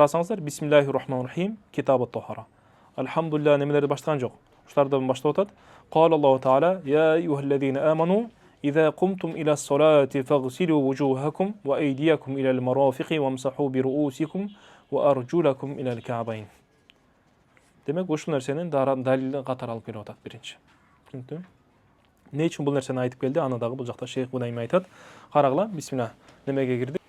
Қарасаңыздар, Бисмиллахир-рахманир-рахим, китабут тахара. Алхамдулилlah немелерді баштаған жоқ. Ұштардан баштап отады. Қал Аллаху Таала, я юхаллазина аману, إذا قمتم إلى الصلاة فاغسلوا وجوهكم وأيديكم إلى المرافق وامسحوا برؤوسكم وأرجلكم إلى الكعبين. Демек, ушул нерсенин далилин катары алып келип атат биринчи. Түшүндүңбү? Не үчүн бул нерсени айтып келди? Аны дагы бул жакта Шейх Гунайми айтат. Карагыла, бисмилlah. Немеге кирдик?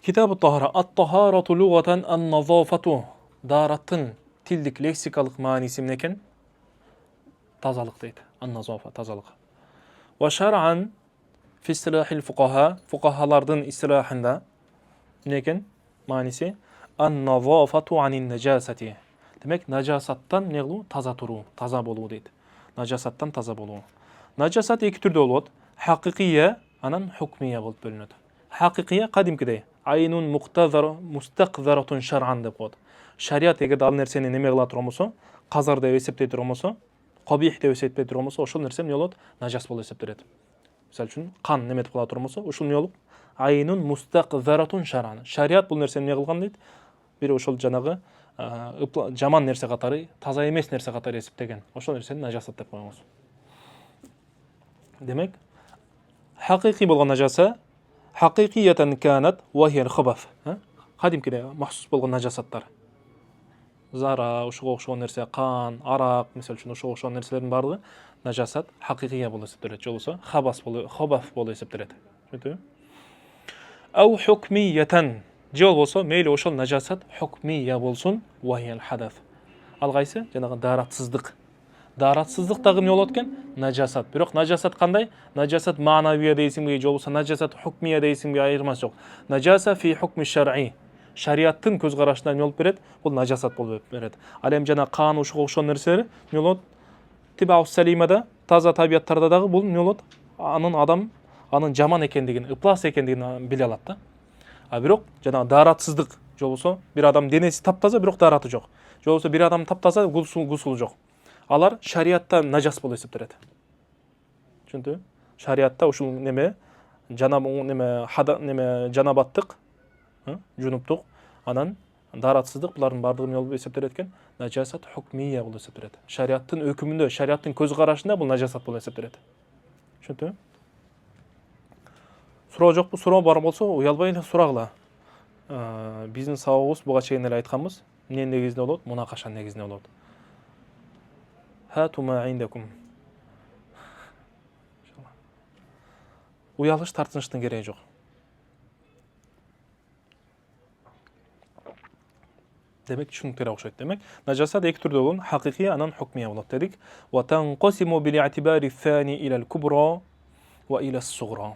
Китабут тахара. Ат-тахарату лугатан ан-назафату. Дараттын тилдик лексикалык мааниси эмне экен? Тазалык дейт. Ан-назафа, тазалык. Ва шар'ан фи истилахил фуқаха, фуқахалардын истилахында эмне экен? Мааниси ан-назафату анин-najasati. Демек, najasаттан эмне кылуу? Таза туруу, таза болуу дейт. Najasаттан таза болуу. Najasat эки түрдө болот. Хакикия, анан хукмия болуп бөлүнөт. Хакикия кадимкидей айнун мустақзаратун шар'ан деп коет. Шариат эгерде ал нерсени неме кыла турган болсо, казар деп эсептей турган болсо, кабих деп эсептей турган болсо, ошол нерсе эмне болот? Najас болуп эсептелет. Мисалы үчүн, кан неметип кыла турган болсо, ушул эмне болуп? Айнун мустақзаратун шар'ан. Шариат бул нерсени эмне кылган дейт? Бир ошол жанагы жаман нерсе катары, таза эмес нерсе катары эсептеген. Ошол нерсени najasat деп коебуз. Демек, хакыйкый болгон najasa хакыйкиятан канат ва хия al-khabath. Кадимкиде махсус болгон najasаттар. Зара, ушуга окшогон нерсе, кан, арак, мисалы үчүн ушуга окшогон нерселердин баардыгы najasat хакыйкия болуп эсептелет, же болбосо khabath болуп эсептелет. Түшүндүңбү? Ау хукмиятан, же болбосо мейли ошол najasat хукмия болсун, ва хия al-hadath. Ал кайсы? Жанагы даратсыздык. Даратсыздык дагы эмне болот экен? Najasat. Бирок najasat кандай? Najasat маанавия дейсиңби, же болбосо najasat хукмия дейсиңби, айырмасы жок. Najasa фи хукми шар'i. Шариаттын көз карашынан эмне болуп берет? Бул najasat болуп берет. Ал эми жана кан, ушуга окшогон нерселер эмне болот? Тибаус салимада, таза табияттарда дагы бул эмне болот? Анын жаман экендигин, ыплас экендигин биле алат да. А бирок жана даратсыздык, же болбосо бир адам денеси таптаза, бирок дараты жок. Же болбосо бир адам таптаза, гусулу жок. Алар шариатта najас болуп эсептелет. Түшүндүңбү? Шариатта ушул неме жанабаттык, жунуптук, анан даратсыздык булардын баардыгы эмне болуп эсептелет экен? Najasat хукмия болуп эсептелет. Шариаттын өкүмүндө, шариаттын көз карашында бул najasat болуп эсептелет. Түшүндүңбү? Суроо жокпу? Суроо бар болсо, уялбай эле сурагыла. Биздин сабагыбыз буга чейин эле айтканбыз. Эмненин негизинде болот? Мунакашанын негизинде болот. Хату ма индакум. Уялыш, тартыныштын кереги жок. Демек, түшүнүктүү окшойт. Демек, najasat эки түрдө болот, хакыйкий, анан хукмия болот дедик. Ва танқасиму бил'атибари thani ila al-kubra ва ila as-sughra.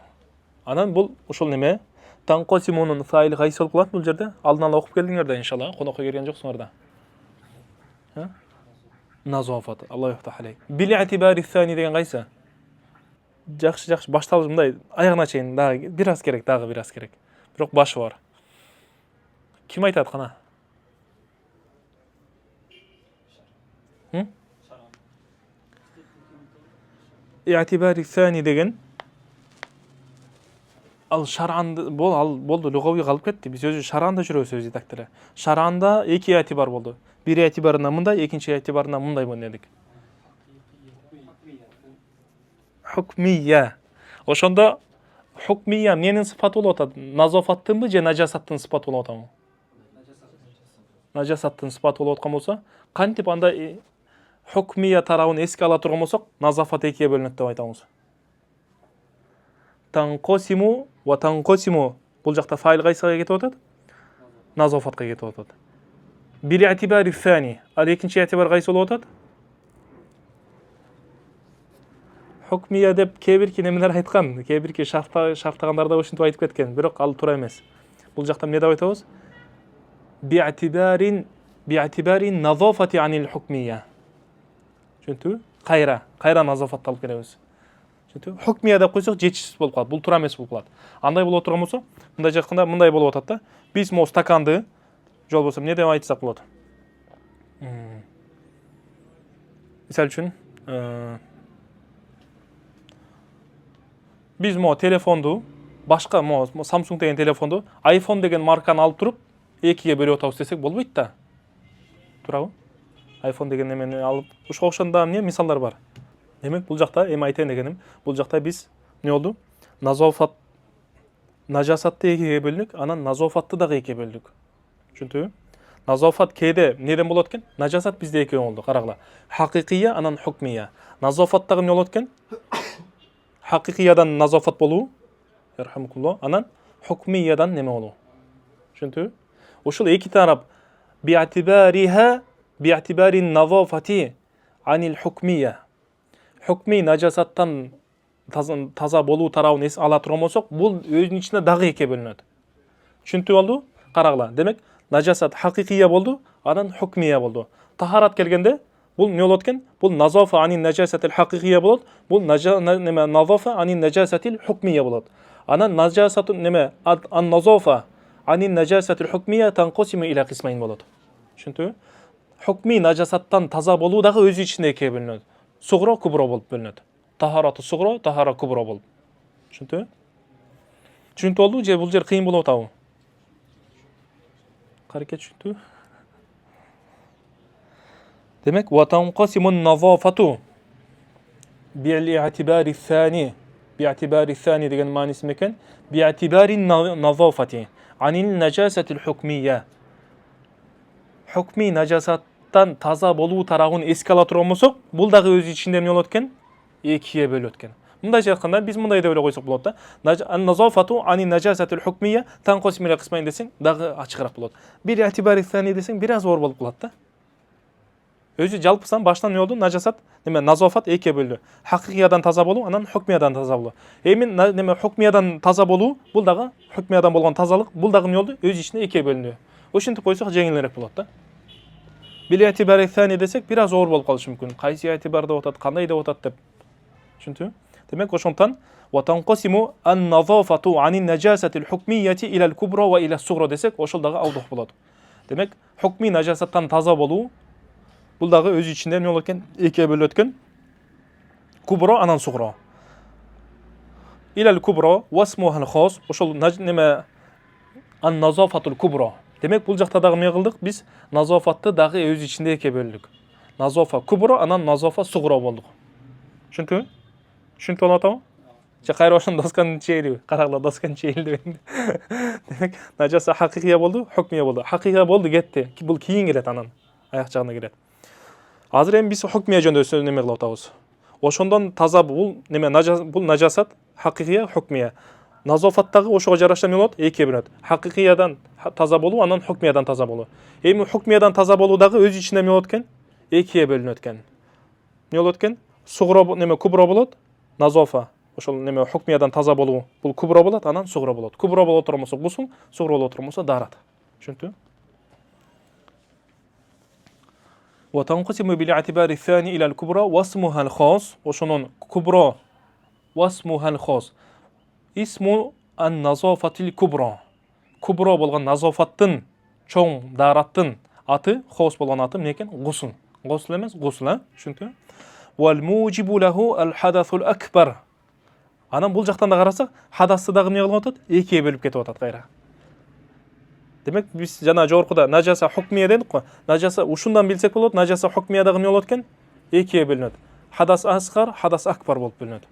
Анан бул ошол неме? Танқасимунун фаили кайсы болуп калат бул жерде? Алдын ала окуп келдиңер да, иншалла. Конокко келген жоксуңар да. Назафат. Аллах яфтах алейк. Бил'атибари thani деген кайсы? Жакшы, башталыш мындай, аягына чейин дагы бир аз керек. Бирок башы бар. Ким айтат кана? I'тибари thani деген ал шаранды болду, лугавий калып кетти. Биз өзү шаранда жүрөбүз өзү тактыра. Шаранда эки i'тибар болду. Бир i'тибарына мындай, экинчи i'тибарына мындай болду дедик. Хукмия. Ошондо хукмия менин сыпаты болуп атат? Назафаттынбы же najasаттын сыпаты болуп атабы? Najasаттын сыпаты болуп аткан болсо, кантип анда хукмия тарабын эске ала турган болсок, назафат экиге бөлүнөт деп айтабыз. Танқосиму ва танқосиму. Бул жакта файл кайсыга кетип атат? Назафатка кетип атат. Бил'атибари thani. Ал экинчи i'тибар кайсы болуп атат? Хукмия деп кээ-бирки немелер айткан, кээ-бирки шарттагандарда ушинтип айтып кеткен, бирок ал туура эмес. Бул жакта эмне деп айтабыз? Би'атибари назафати анил хукмия. Түшүндүңбү? Кайра назафатты алып келебиз. Түшүндүңбү? Хукмия деп койсок жетишсиз болуп калат. Бул туура эмес болуп калат. Андай болуп турган болсо, мындай жакында мындай болуп атат да. Биз могу стаканды, же болбосо эмне деп айтсак болот? Мисалы үчүн, биз могу телефонду, башка могу Samsung деген телефонду, iPhone деген марканы алып туруп, экиге бөлүп атабыз десек болбойт да. Туурабы? iPhone деген немени алып, ушуга окшогон эмне мисалдар бар. Демек, бул жакта эми айтайын дегеним, бул жакта биз эмне болду? Назофат нажасатты экиге бөлдүк, анан назофатты дагы экиге бөлдүк. Түшүндүңбү? Назофат кээде неден болот экен? Нажасат бизде экөө болду, карагыла. Хакыйкия, анан хукмия. Назофат дагы эмне болот экен? Хакыйкиядан назофат болуу, ярхамукуллах, анан хукмиядан неме болуу. Түшүндүңбү? Ушул эки тарап би'атибари назофати анил хукмия. Хукми нажасаттан таза болуу тарабын ала турган болсок, бул өзүнүн ичинде дагы экиге бөлүнөт. Түшүнүп болду? Карагыла. Демек, нажасат хакыйкия болду, анан хукмия болду. Тахарат келгенде, бул эмне болот экен? Бул назофа анин нажасатил хакыйкия болот, бул назофа анин нажасатил хукмия болот. Анан нажасату ан назофа анин нажасатил хукмия танқосиму иля қисмайн болот. Түшүнүппү? Хукми нажасаттан таза болуу дагы өзү ичинде экиге бөлүнөт. Сугро, кубро болуп бөлүнөт. Тахарату сугро, тахара кубро болуп. Түшүнүппү? Түшүнүп болду же бул жер кыйын болуп атабы? Каракет түшүнүппү? Демек, ва танқосимун назофату би'атибари сани. Би'атибари сани деген мааниси экен? Би'атибари назофати анил нажасатил хукмия. Хукми нажасаттан таза болуу тарабын эске ала турган болсок, бул дагы өзү ичинде эмне болот экен? Экиге бөлүнөт экен. Мындайча айтканда, биз мындай деп ойлой койсок болот да. Ан-назофату ани нажасатил хукмия танқосиму иля қисмайн десең, дагы ачыгыраак болот. Би'атибари сани десең, бир аз оор болуп калат да. Өзү жалпысан баштан эмне болду? Нажасат, назофат экиге бөлдү. Хакыйкиядан таза болуу, анан хукмиядан таза болуу. Эми хукмиядан таза болуу, бул дагы хукмиядан болгон тазалык, бул дагы эмне болду? Өз ичинде экиге бөлүндү. Ошентип койсок жеңилирээк болот да. Би'атибари сани десек, бир аз оор болуп калышы мүмкүн. Кайсы атибар деп атат, кандай деп атат деп. Түшүнүппү? Демек, ошондон ва танқосиму ан-назофату анин нажасатил хукмияти илал кубро ва ила сугро десек, ошол дагы алдык болот. Демек, хукми нажасаттан таза болуу, бул дагы өз ичинде эмне болот экен? Экиге бөлүнөт экен. Кубро анан сугро. Илал кубро васмухал хос, ошол ан-назофатул кубро. Демек, бул жакта дагы эмне кылдык? Биз назофатты дагы өз ичинде экиге бөлдүк. Назофа кубро, анан назофа сугро болдук. Түшүнүптүбү? Түшүнүп болуп атабы? Же кайра ошон досканын чейиби? Карагыла, досканын чейилди. Демек, нажаса хакыйкия болду, хукмия болду. Хакыйкия болду, кетти. Бул кийин келет анан. Аяк жагына келет. Азыр эми биз хукмия жөнүндө сөз неме кылып атабыз. Ошондон таза бул бул нажасат хакыйкия, хукмия. Назофаттагы ошого жараша эмне болот? Экиге бөлүнөт. Хакыйкиядан таза болуу, анан хукмиядан таза болуу. Эми хукмиядан таза болуу дагы өз ичинде эмне болот экен? Экиге бөлүнөт экен. Эмне болот экен? Сугро кубро болот, назофа. Ошол хукмиядан таза болуу, бул кубро болот, анан сугро болот. Кубро болот турган болсо гусул, сугро болот турган болсо дарат. Түшүнүптүбү? Ва танқосиму би'атибари сани илал кубро васмухал хос. Ошонун кубро васмухал хос. Исму ан-назофатил кубро. Кубро болгон назофаттын, чоң дараттын аты, хос болгон аты эмне экен? Гусул. Гусул эмес, гусул, түшүнүптүбү? Вал мужибу лаху ал-хадасул акбар. Анан бул жактан да карасак, хадасты дагы эмне кылып атат? Экиге бөлүп кетип атат кайра. Демек, биз жана жогоркуда нажаса хукмия дедик го. Нажаса ушундан билсек болот, нажаса хукмия дагы эмне болот экен? Экиге бөлүнөт. Хадас асгар, хадас акбар болуп бөлүнөт.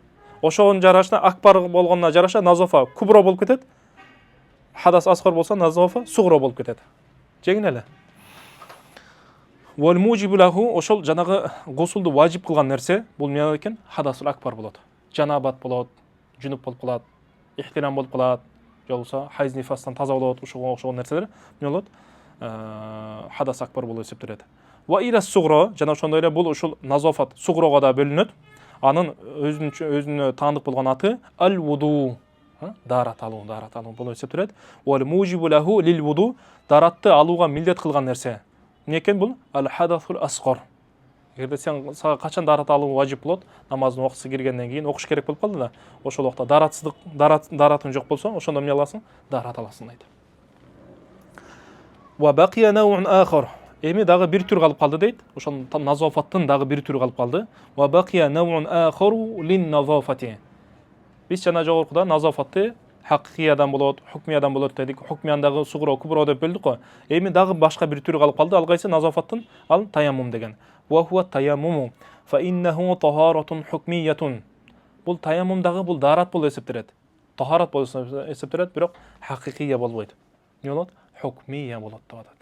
Ошонун жарашына акбар болгонуна жараша назофа кубро болуп кетет. Хадас асгар болсо назофа сугро болуп кетет. Жеңил эле. Вал мужибу лаху, ошол жанагы гусулду важип кылган нерсе, бул эмне экен? Хадасул акбар болот. Жанабат болот, жүнүп болуп калат, ихтирам болуп калат, же болбосо хайз нифастан таза болот, ушуга окшогон нерселер эмне болот? Хадас акбар болуп эсептелет. Ва ила сугро, жана ошондой эле бул ушул назофат сугрого да бөлүнөт. Анын өзүнө таандык болгон аты ал-вуду. Дарат алуу болуп эсептелет. Вал мужибу лаху лил вуду, даратты алууга милдет кылган нерсе. Эмне экен бул? Ал-хадасул асгар. Эгерде сага качан дарат алуу важип болот, намаздын убактысы киргенден кийин окуш керек болуп калды да, ошол убакта даратың жок болсо, ошондо эмне аласың? Дарат аласың дейт. Ва бакия наун ахар. Эми дагы бир түр калып калды дейт. Ошол назофаттын дагы бир түрү калып калды. Ва бакия наун ахару лин назофати. Биз жана жогоркуда назофатты haqiqiy adam болот, hukmiy adam болот дедик. Hukmiyandагы сугро, кубро деп бөлдүк го. Эми дагы башка бир түрү калып калды. Ал кайсы? Назафаттын, ал таяммум деген. Ва хува таяммуму фа иннаху тахаратун hukmiyatun. Бул таяммумдагы бул дарат болуп эсептелет. Тахарат болуп эсептелет, бирок хакыйкый болбойт. Не болот? Hukmiyya болот деп атат.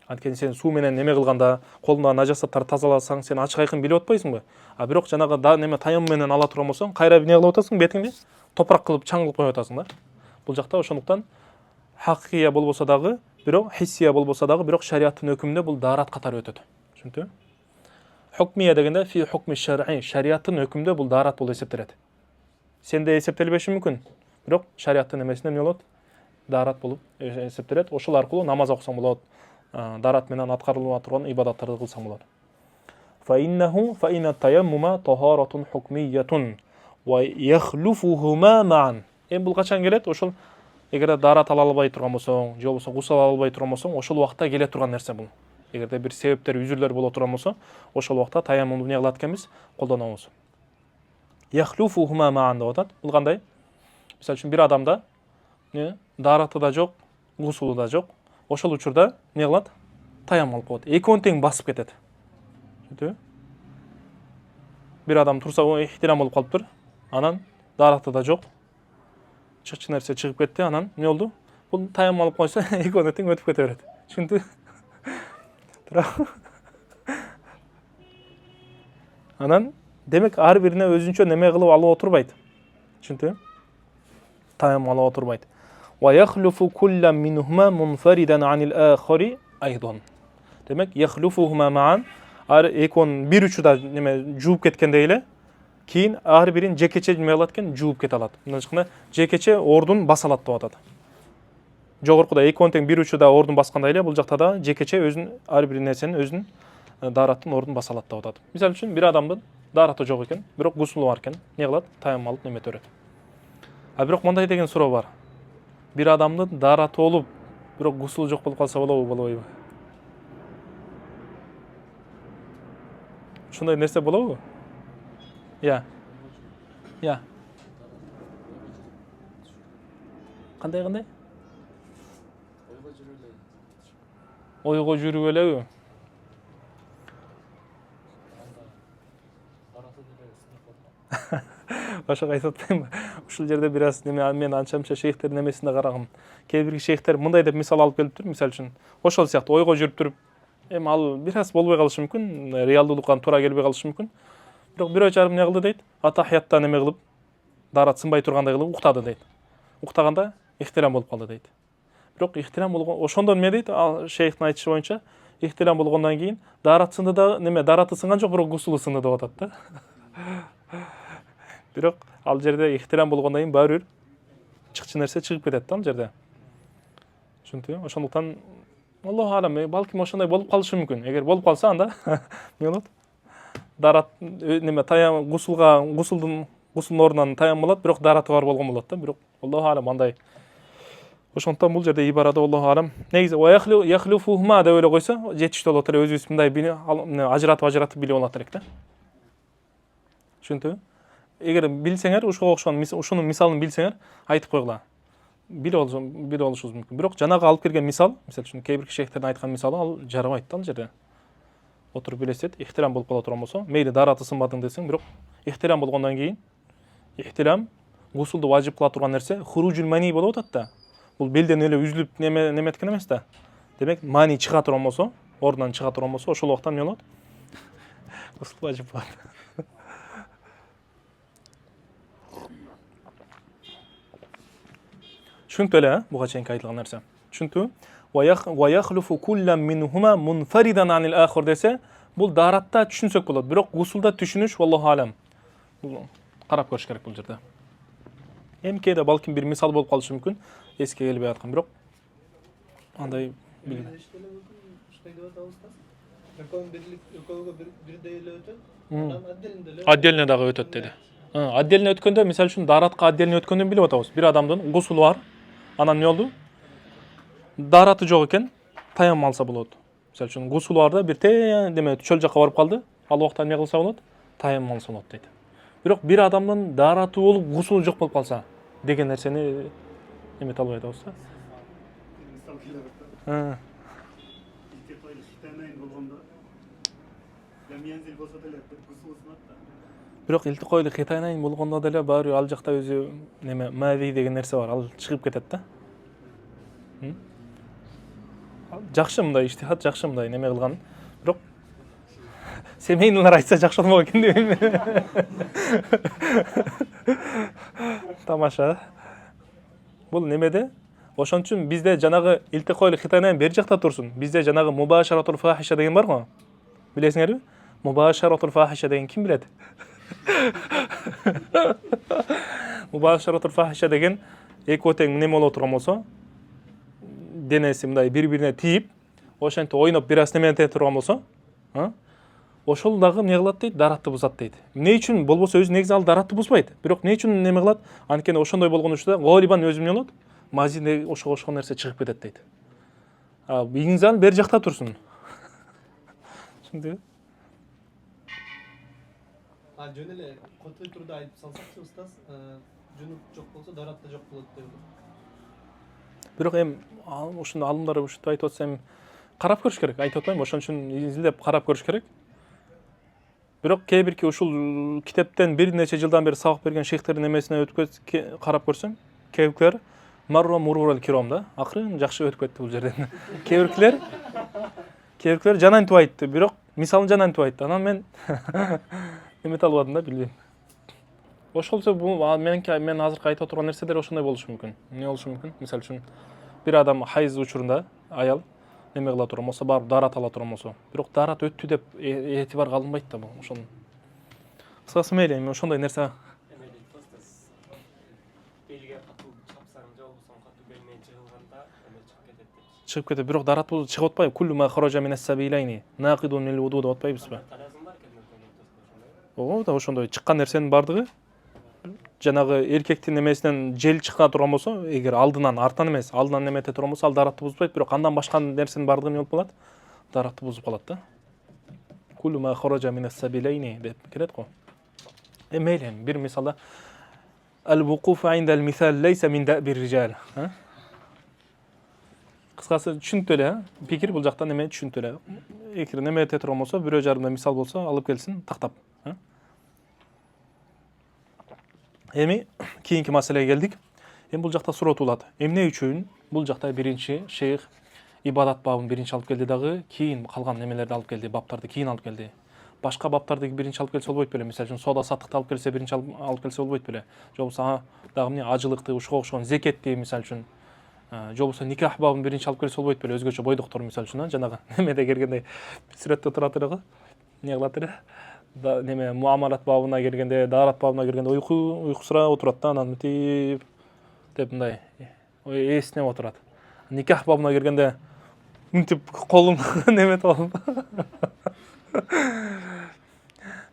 Анткени сен суу менен неме кылганда, колуңда нажасаттарды тазаласаң, сен ачык айкын билип атпайсыңбы? А бирок жанагы неме таяммум менен ала турган болсоң, кайра эмне кылып атасың? Бетиңди топурак кылып, чаң кылып коюп атасың да. Бул жакта ошондуктан хакыйкый болбосо дагы, бирок хиссия болбосо дагы, бирок шариаттын өкүмүндө бул дарат катары өтөт. Түшүндүңбү? Hukmiyya дегенде фи hukmi шар'и, шариаттын өкүмүндө бул дарат болуп эсептелет. Сенде эсептелбеши мүмкүн, бирок шариаттын эмесинде эмне болот? Дарат болуп эсептелет. Ошол аркылуу намаз окусаң болот. Дарат менен аткарылып турган ибадаттарды кылсаң болот. Fa inna tayammuma taharatun hukmiyatun wa yakhlufuhuma ma'an. Бул качан келет? Ошол эгер дарат ала албай турган болсоң, же болбосо гусал ала албай турган болсоң, ошол убакта келе турган нерсе бул. Эгерде бир себептер, үзүрлөр боло турган болсо, ошол убакта таяммумду эмне кылат экенбиз? Колдонобуз. Yakhlufuhuma ma'an деп атат. Бул кандай? Мисалы үчүн бир адамда дараты да жок, гусулу да жок. Ошол учурда эмне кылат? Таяммум алып коет. Экөөнү тең басып кетет. Түшүндүңбү? Бир адам турса, ихтирам болуп калыптыр. Анан дараты да жок. Чыкчы нерсе чыгып кетти, анан эмне болду? Бул таяммум алып койсо, экөөнү тең өтүп кете берет. Түшүндүңбү? Анан демек ар бирине өзүнчө неме кылып алып отурбайт. Түшүндүңбү? Таяммум алып отурбайт. Wa yakhlufu kullam minhuma munfaridan 'anil akhari aydan. Демек, yakhlufuhuma ma'an, ар экөөнүн бир учурда неме жууп кеткенде эле, кийин ар бирин жекече неме кылат экен, жууп кете алат. Мындайча жекече ордун баса алат деп атат. Жогоркуда экөөнү тең бир учурда ордун баскандай эле, бул жакта да жекече өзүн ар бир нерсенин өзүнүн дараттын ордун баса алат деп атат. Мисалы үчүн бир адамдын дараты жок экен, бирок гусулу бар экен, эмне кылат? Таяммум алып неме төрөт. А бирок мындай деген суроо бар. Бир адамдын дараты болуп, бирок гусулу жок болуп калса болобу, болбойбу? Ушундай нерсе болобу? Я. Кандай? Ойго жүрүп элеби? Башка айтып атпаймынбы? Ушул жерде бир аз неме, мен анча-мынча шейхтердин немесинде карагам. Кээ бир шейхтер мындай деп мисал алып келиптир, мисалы үчүн. Ошол сыяктуу ойго жүрүп туруп, ал бир аз болбой калышы мүмкүн, реалдуулукка туура келбей калышы мүмкүн. Бирок бирөө чарым эмне кылды дейт? Атахиятта неме кылып, дарат сынбай тургандай кылып уктады дейт. Уктаганда ихтирам болуп калды дейт. Бирок ихтирам болгон, ошондон эмне дейт? Ал шейхтин айтышы боюнча, ихтирам болгондон кийин дарат сынды да, неме, дараты сынган жок, бирок гусулу сынды деп атат да. Бирок ал жерде ихтирам болгондон кийин баары бир чыкчы нерсе чыгып кетет да ал жерде. Түшүндүңбү? Ошондуктан Аллаху алам, балким ошондой болуп калышы мүмкүн. Эгер болуп калса, анда эмне болот? Дарат неме гусулдун ордунан таяммум алат, бирок дараты бар болгон болот да. Бирок Аллаху алам андай. Ошондуктан бул жерде ибарада Аллаху алам. Негизи яхлуфухма деп эле койсо, жетиштүү болот эле, өзүбүз мындай ажыратып билип алат элек да. Түшүндүңбү? Эгер билсеңер, ушуга окшогон ушунун мисалын билсеңер, айтып койгула. Билип алышыбыз мүмкүн. Бирок жанагы алып келген мисал, мисалы үчүн кээ бир шейхтердин айткан мисалы, ал жарабайт да ал жерде. Отуруп билесет, ихтирам болуп кала турган болсо, мейли дараты сынбадың десең, бирок ихтирам болгондон кийин, ихтирам гусулду важип кыла турган нерсе хуруджул мани болуп атат да. Бул белден эле үзүлүп неметкен эмес да. Демек, мани чыга турган болсо, ордунан чыга турган болсо, ошол убакта эмне болот? Гусул важип болот. Түшүнүктүү эле, буга чейинки айтылган нерсе. Түшүнүктүүбү? Wa yakhlufu kullam minhuma munfaridan 'anil akhar десе, бул даратта түшүнсөк болот. Бирок гусулда түшүнүш Аллаху алам. Бул карап көрүш керек бул жерде. Эмкеде балким бир мисал болуп калышы мүмкүн, эске келбей аткан, бирок андай билбейм. Отдельно дагы өтөт деди. Отдельно өткөндө, мисалы үчүн даратка отдельно өткөндөн билип атабыз. Бир адамдын гусулу бар. Анан эмне болду? Дараты жок экен, таяммум алса болот. Мисалы үчүн гусулу бар да, бир деме чөл жакка барып калды. Ал убакта эмне кылса болот? Таяммум алса болот дейт. Бирок бир адамдын дараты болуп, гусулу жок болуп калса, деген нерсени эмете албай атабыз да. Misal keladi. İlk koylu Xitaydan bo'lganda lam yanzil bo'lsa da bir gusulsmatda. Бирок илти койлу Кытайдан болгондо деле баары ал жакта өзү неме мави деген нерсе бар. Ал чыгып кетет да. Жакшы мындай иштихат, жакшы мындай неме кылган. Бирок семейныйлар айтса жакшы болмок экен дейм. Тамаша. Бул немеде? Ошон үчүн бизде жанагы илти койлу Кытайдан бери жакта турсун. Бизде жанагы мубашаратул фахиша деген бар го. Билесиңерби? Мубашаратул фахиша деген ким билет? Мубашаратул фахиша деген эки отең неме боло турган болсо, денеси мындай бири-бирине тийип, ошентип ойноп бир аз неме тете турган болсо, ошол дагы эмне кылат дейт, даратты бузат дейт. Эмне үчүн болбосо өзү негизи ал даратты бузбайт. Бирок эмне үчүн неме кылат? Анткени ошондой болгон учурда голибан өзү эмне болот? Мазинде ошого ошол нерсе чыгып кетет дейт. Биңизан бери жакта турсун. Түшүндүңбү? Жөн эле котой турда айтып салсакчы устаз, жөнүп жок болсо дарат да жок болот деп. Бирок ушунда алымдар ушинтип айтып атса карап көрүш керек. Айтып атпайм, ошон үчүн изилдеп карап көрүш керек. Бирок кээ бирки ушул китептен бир нече жылдан бери сабак берген шейхтердин эмесине өтүп карап көрсөм, кээ биркилер марро мурурал киром да, акырын жакшы өтүп кетти бул жерден. Кээ биркилер жанантип айтты, бирок мисалын жанантип айтты. Анан мен эмете албадым да, билбейм. Ошолчо бул мен азыркы айтып турган нерселер ошондой болушу мүмкүн. Эмне болушу мүмкүн? Мисалы үчүн бир адам хайыз учурунда аял неме кыла турган болсо, барып дарат ала турган болсо, бирок дарат өттү деп этибарга алынбайт да бул. Ошон кыскасы мейли, мен ошондой нерсе чыгып кетет. Бирок дарат бул чыгып атпайбы? Куллу ма хаража минас сабилайни нақидун лил вуду деп атпайбызбы? Да, ошондой чыккан нерсенин бардыгы жанагы эркектин эмесинен жел чыга турган болсо, эгер алдынан артынан эмес, алдынан немете турган болсо, ал даратты бузбайт, бирок андан башка нерсенин бардыгы эмне болуп калат? Даратты бузуп калат да. Куллу ма хаража минас сабилайни деп келет го. Мейли, бир мисалда ал-вуқуфу индал мисал лейса мин дабир rijal. Кыскасы түшүнүктүү эле, пикир бул жактан эме түшүнүктүү эле. Эгер неме эте турган болсо, бирөө жарымда мисал болсо, алып келсин, тактап. Эми кийинки маселеге келдик. Бул жакта суроо туулат. Эмне үчүн бул жакта биринчи шейх ибадат бабын биринчи алып келди дагы, кийин калган немелерди алып келди, баптарды кийин алып келди. Башка баптарды биринчи алып келсе болбойт беле? Мисалы үчүн соода саттыкты алып келсе биринчи алып келсе болбойт беле? Же болбосо дагы эмне ажылыкты, ушуга окшогон зекетти мисалы үчүн, же болбосо никах бабын биринчи алып келсе болбойт беле? Өзгөчө бойдоктор мисалы үчүн, жанагы немеде келгенде сүрөттө турат эле го. Эмне кылат эле? Неме муамалат бабына келгенде, дарат бабына келгенде уйкусурап отурат да, анан мынтип деп мындай эсине отурат. Никах бабына келгенде мынтип колун неметип алып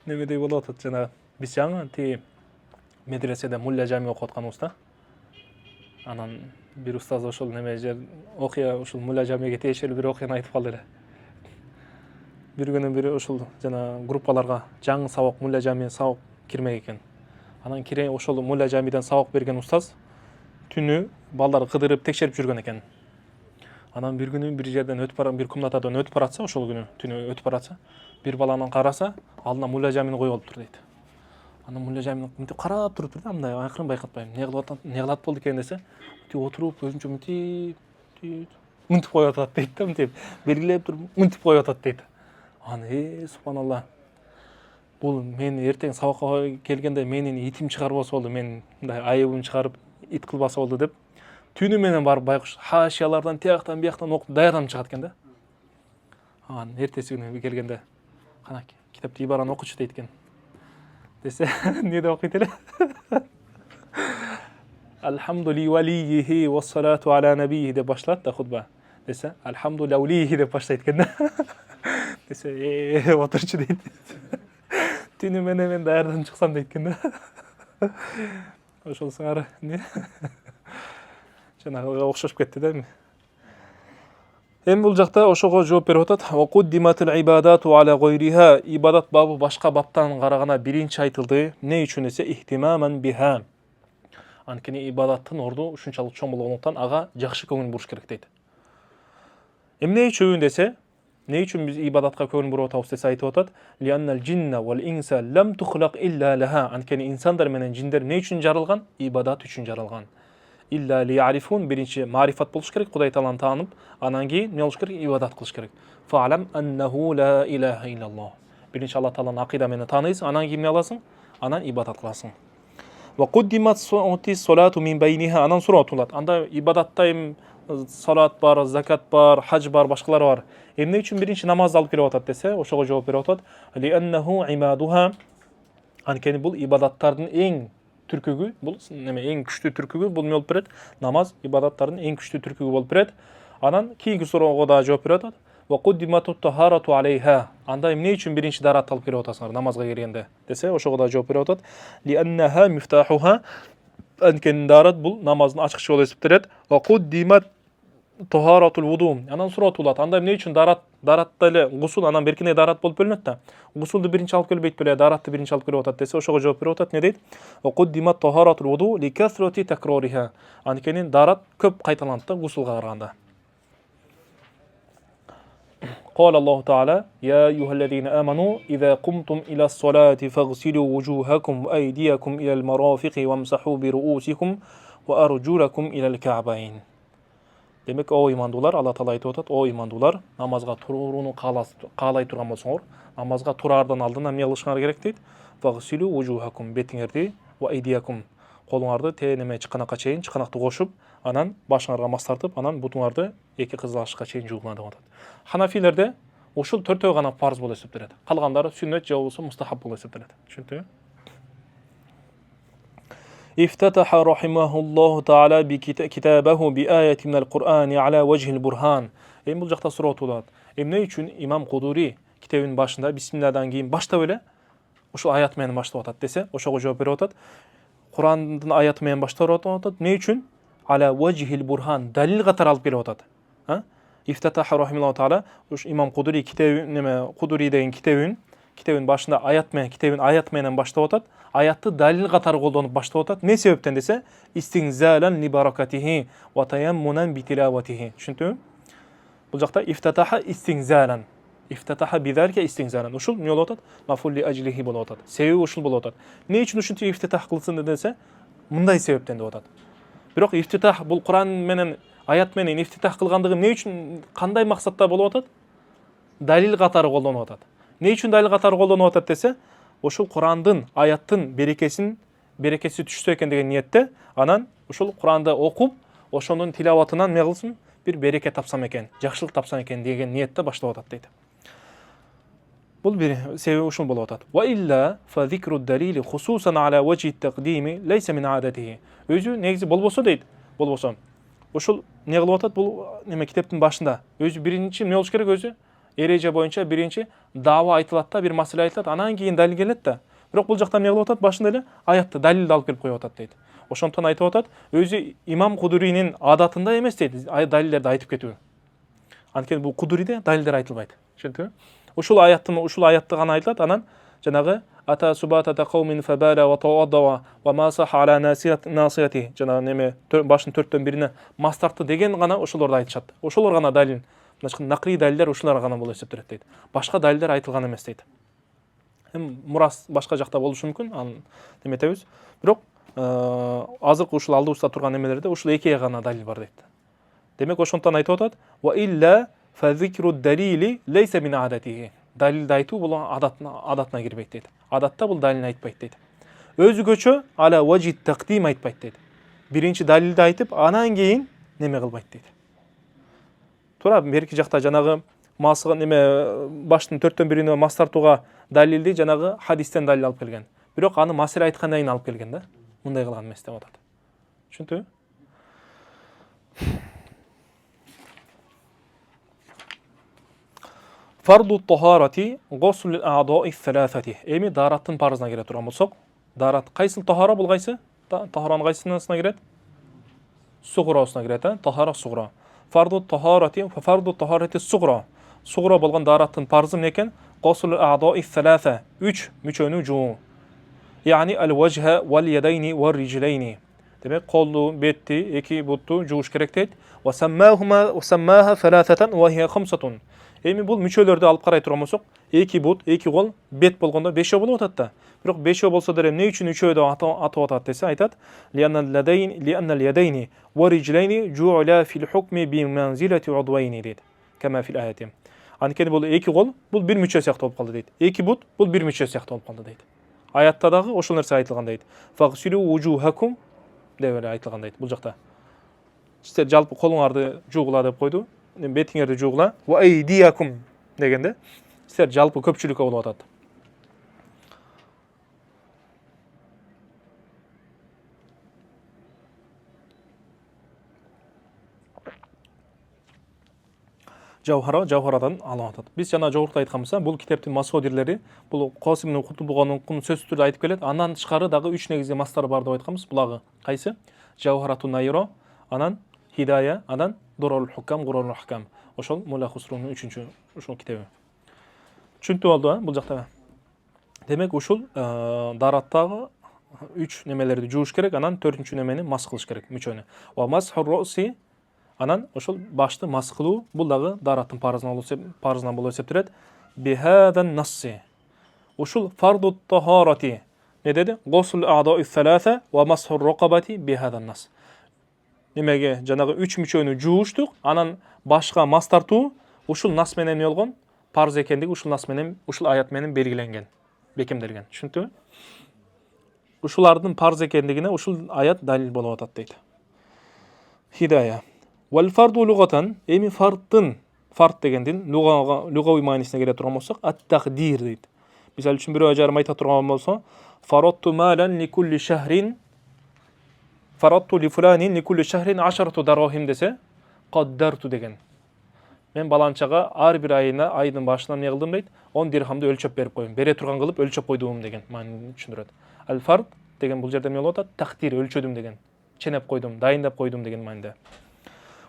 немедей болуп атат. Жана биз жаңы тиги медреседе мулла жами окуп атканбыз да. Анан бир устаз ошол неме жер окуя, ушул мулла жамиге тиешелүү бир окуяны айтып калды эле. Бир күнү бири ушул жана группаларга жаңы сабак мулла жамиден сабак кирмек экен. Анан кире ошол мулла жамиден сабак берген устаз түнү балдарды кыдырып текшерип жүргөн экен. Анан бир күнү бир жерден өтүп бара, бир комнатадан өтүп баратса, ошол күнү түнү өтүп баратса, бир баланын караса, алдына мулла жамини коюп алыптыр дейт. Анан мулла жамини мынтип карап туруптур да, мындай акырын байкатпайм. Эмне кылат болду экен десе, мынтип отуруп өзүнчө мынтип коюп атат дейт да, мынтип белгилеп туруп мынтип коюп атат дейт. Аны субханалла. Бул мен эртең сабакка келгенде менин итим чыгарбаса болду, мен мындай айыбым чыгарып ит кылбаса болду деп түнү менен барып байкуш хашиялардан тияктан бияктан окуп даярданып чыгат экен да. Анан эртеси күнү келгенде кана китепти ибараны окучу дейт экен. Десе, эмне деп окуйт эле? Алхамду ли валийихи вассалату аля набийихи деп башталат да хутба. Десе, алхамду лаулихи деп баштайт экен да. Десе, отурчу дейт. Түнү менен мен даярданып чыксам дейт экен да. Ошол сыңары эмне? Жанагыга окшошуп кетти да эми. Эми бул жакта ошого жооп берип атат. Вакуддиматул ибадату аля гойриха. Ибадат бабы башка баптан караганда биринчи айтылды. Эмне үчүн десе, ихтимаман биха. Анткени ибадаттын орду ушунчалык чоң болгондуктан ага жакшы көңүл буруш керек дейт. Эмне үчүн десе, эмне үчүн биз ибадатка көңүл буруп атабыз десе айтып атат. Лианнал джинна вал инса лам тухлак илля лаха. Анткени инсандар менен жиндер эмне үчүн жаралган? Ибадат үчүн жаралган. Илля лиярифун, биринчи марифат болуш керек, Кудай тааланы таанып, анан кийин эмне болуш керек? Ибадат кылыш керек. Фа'лам аннаху ла илаха иллаллах. Биринчи Алла тааланы акыйда менен тааныйсың, анан кийин эмне аласың? Анан ибадат кыласың. Ва куддимат салату мин байниха, анан суроо туулат. Анда ибадатта эми салат бар, закат бар, хадж бар, башкалар бар. Эмне үчүн биринчи намазды алып келип атат десе, ошого жооп берип атат. Лианнаху имадуха. Анткени бул ибадаттардын эң түркүгү, бул неме эң күчтүү түркүгү, бул эмне болуп берет? Намаз ибадаттардын эң күчтүү түркүгү болуп берет. Анан кийинки суроого да жооп берип атат. Ва куддимату тахарату алейха. Анда эмне үчүн биринчи дарат алып келип атасыңар намазга киргенде десе, ошого да жооп берип атат. Лианнаха мифтахуха. Анткени дарат бул намаздын ачкычы болуп эсептелет. Ва куддимат тахаратул вуду. Анан суроо туулат. Анда эмне үчүн даратта эле гусул анан беркине дарат болуп бөлүнөт да? Гусулду биринчи алып келбейт беле, даратты биринчи алып келип атат десе, ошого жооп берип атат. Не дейт? Ва куддимат тахаратул вуду ли касрати такрориха. Анткени дарат көп кайталанат да гусулга караганда. قال الله تعالى يا أيها الذين آمنوا إذا قمتم إلى الصلاة فاغسلوا وجوهكم وأيديكم إلى المرافق وامسحوا برؤوسكم وأرجلكم إلى الكعبين. Demek o imandular, Allah Taala aytып атат, o imandular, намазга турууну каалай турган болсоңор, намазга тураардан алдын эмне кылышыңар керек дейт? Фагсилу вужухакум, бетиңерди, ва айдиякум, колуңарды тeenеме чыканакка чейин, чыканакты кошуп, анан башыңарга мас тартып, анан бутуңарды эки кызылашка чейин жуугуңар деп атат. Ханафилерде ушул төртөө гана парз болуп эсептелет. Калгандары сүннөт же болбосо мустахаб болуп эсептелет. Түшүндүңбү? افتتح رحمه الله تعالى بكتابه بآية من القرآن على وجه البرهان. Эми бул жакта суроо туулат. Эмне үчүн Имам Кудури китебинин башында бисмилладан кийин баштап эле ушул аят менен баштап атат десе, ошого жооп берип атат. Курандын аяты менен баштап атат. Эмне үчүн? Ала вajhil бурхан, далил катары алып келип атат. Ифтатаха рахималлаху таала, уш Имам Кудури китебин неме Кудури деген китебин башында аят менен баштап атат. Аятты далил катары колдонуп баштап атат. Не себептен десе, истинзалан ли баракатихи ва таяммунан би тилаватихи. Түшүндүңбү? Бул жакта ифтатаха истинзалан. Ифтатаха бидалика истинзалан. Ушул эмне болуп атат? Мафул ли ажлихи болуп атат. Себеби ушул болуп атат. Эмне үчүн ушинтип ифтатах кылсын десе, мындай себептен деп атат. Бирок ифтитах бул Куран менен аят менен ифтитах кылгандыгы эмне үчүн, кандай максатта болуп атат? Далил катары колдонуп атат. Эмне үчүн далил катары колдонуп атат десе, ушул Курандын аяттын берекеси түшсө экен деген ниетте, анан ушул Куранды окуп, ошонун тилаватынан эмне кылсын? Бир береке тапсам экен, жакшылык тапсам экен деген ниетте баштап атат дейт. Бул бир себеби ушул болуп атат. Ва илля фа зикру далили хусусан ала вajhi тaqdimi лейса мин адатихи. Өзү негизи болбосо дейт. Болбосо. Ушул эмне кылып атат? Бул неме китептин башында. Өзү биринчи эмне болуш керек өзү? Эреже боюнча биринчи дава айтылат да, бир маселе айтылат, анан кийин далил келет да. Бирок бул жакта эмне кылып атат? Башында эле аятты, далилди алып келип коюп атат дейт. Ошондон айтып атат, өзү Имам Кудуринин адатында эмес дейт, далилдерди айтып кетүү. Анткени бул Кудуриде далилдер айтылбайт. Түшүндүңбү? Ушул аятты гана айтылат, анан жанагы ата субатата каумин фабара ва таwaddawa ва масаха ala насияти, жанагы неме башын төрттөн бирине мас тартты деген гана ошолорду айтышат. Ошолор гана далил. Накри далилдер ушулар гана болуп эсептелет дейт. Башка далилдер айтылган эмес дейт. Мурас башка жакта болушу мүмкүн, аны деметебиз. Бирок азыркы ушул алдыбызда турган эмелерде ушул экиге гана далил бар дейт. Демек ошондон айтып атат: "Ва илля фа зикру далили лейса мин адатихи." Далилди айтуу бул адатына кирбейт дейт. Адатта бул далилин айтпайт дейт. Өзгөчө ала вajhi тaqdim айтпайт дейт. Биринчи далилди айтып, анан кийин неме кылбайт дейт. Туура берки жакта жанагы масыга неме баштын төрттөн бирине мас тартууга далилди жанагы хадистен далил алып келген. Бирок аны маселе айткандан кийин алып келген да. Мындай кылган эмес деп атат. Түшүндүңбү? Fardu taharati ghusl al-a'da'i thalathati. Эми дараттын парызына келе турган болсок, дарат кайсыл тахара бул кайсы? Тахаранын кайсысына кирет? Суграсына кирет, тахара сугра. Fardu taharati сугра. Сугра болгон дараттын парызы эмне экен? Ghusl al-a'da'i thalatha. 3 мүчөнү жуу. Yani al-wajha wal-yadayni wal-rijlayni. Demek koldu, betti, iki buttu жууш керек дейт. وسماها ثلاثة وهي خمسة. Эми бул мүчөлөрдү алып карай турган болсок, эки бут, эки кол, бет болгондо 5 болуп атат да. Бирок 5 болсо да эмне үчүн 3 деп атап атат десе, айтат: لأن اليدين ورجلين جعلا في الحكم بمنزلة عضوين дейт. Кама фил аятим. Анткени бул эки кол, бул бир мүчө сыяктуу болуп калды дейт. Эки бут, бул бир мүчө сыяктуу болуп калды дейт. Аятта дагы ошол нерсе айтылган дейт. Фагсилу вужухакум деп эле айтылган дейт бул жакта. Сиздер жалпы колуңарды жуугула деп койду. Бетиңерди жуугула. Ва айдиякум дегенде сиздер жалпы көпчүлүккө болуп атат. Жауһарадан алып атат. Биз жана жогоруда айтканбыз, бул китептин масодирлери, бул Косим ибн Кутбуганын сөз түрү айтып келет. Андан тышкары дагы 3 негизги мастар бар деп айтканбыз. Булагы кайсы? Жауһаратун Найро, анан Хидая, анан Дурарул Хукам, Гурарул Хукам. Ошол Мулла Хусрунун 3-чү ошол китеби. Түшүнүктүү болду, бул жакта. Демек ушул дараттагы 3 немелерди жууш керек, анан 4-чү немени мас кылыш керек, мүчөнү. Ва масхур руси, анан ошол башты мас кылуу, бул дагы дараттын парызынан болуп эсептелет. Бихадан насси. Ушул фарду тахарати. Не деди? Гусл а'да'i саласа ва масхур рукабати бихадан нас. Немеге жанагы 3 мүчөнү жууштук, анан башка мас тартуу ушул нас менен эмне болгон? Парыз экендиги ушул нас менен, ушул аят менен белгиленген, бекемделген. Түшүнүктүбү? Ушулардын парыз экендигине ушул аят далил болуп атат дейт. Хидая. Вал фарду лугатан, эми фард дегендин лугавый маанисине келе турган болсок, ат-тақдир дейт. Мисалы үчүн бирөө ажарым айта турган болсо, фарадту малан ли кулли шахрин, фарадту ли фуланин ли кулли шахрин 10 дарахим десе, каддарту деген. Мен баланчага ар бир айдын башынан эмне кылдым дейт, 10 дирхамды өлчөп берип койдум. Бере турган кылып өлчөп койдум деген маанини түшүндүрөт. Ал фард деген бул жерде эмне болуп атат? Тақдир, өлчөдүм деген. Ченеп койдум, дайындап койдум деген мааниде.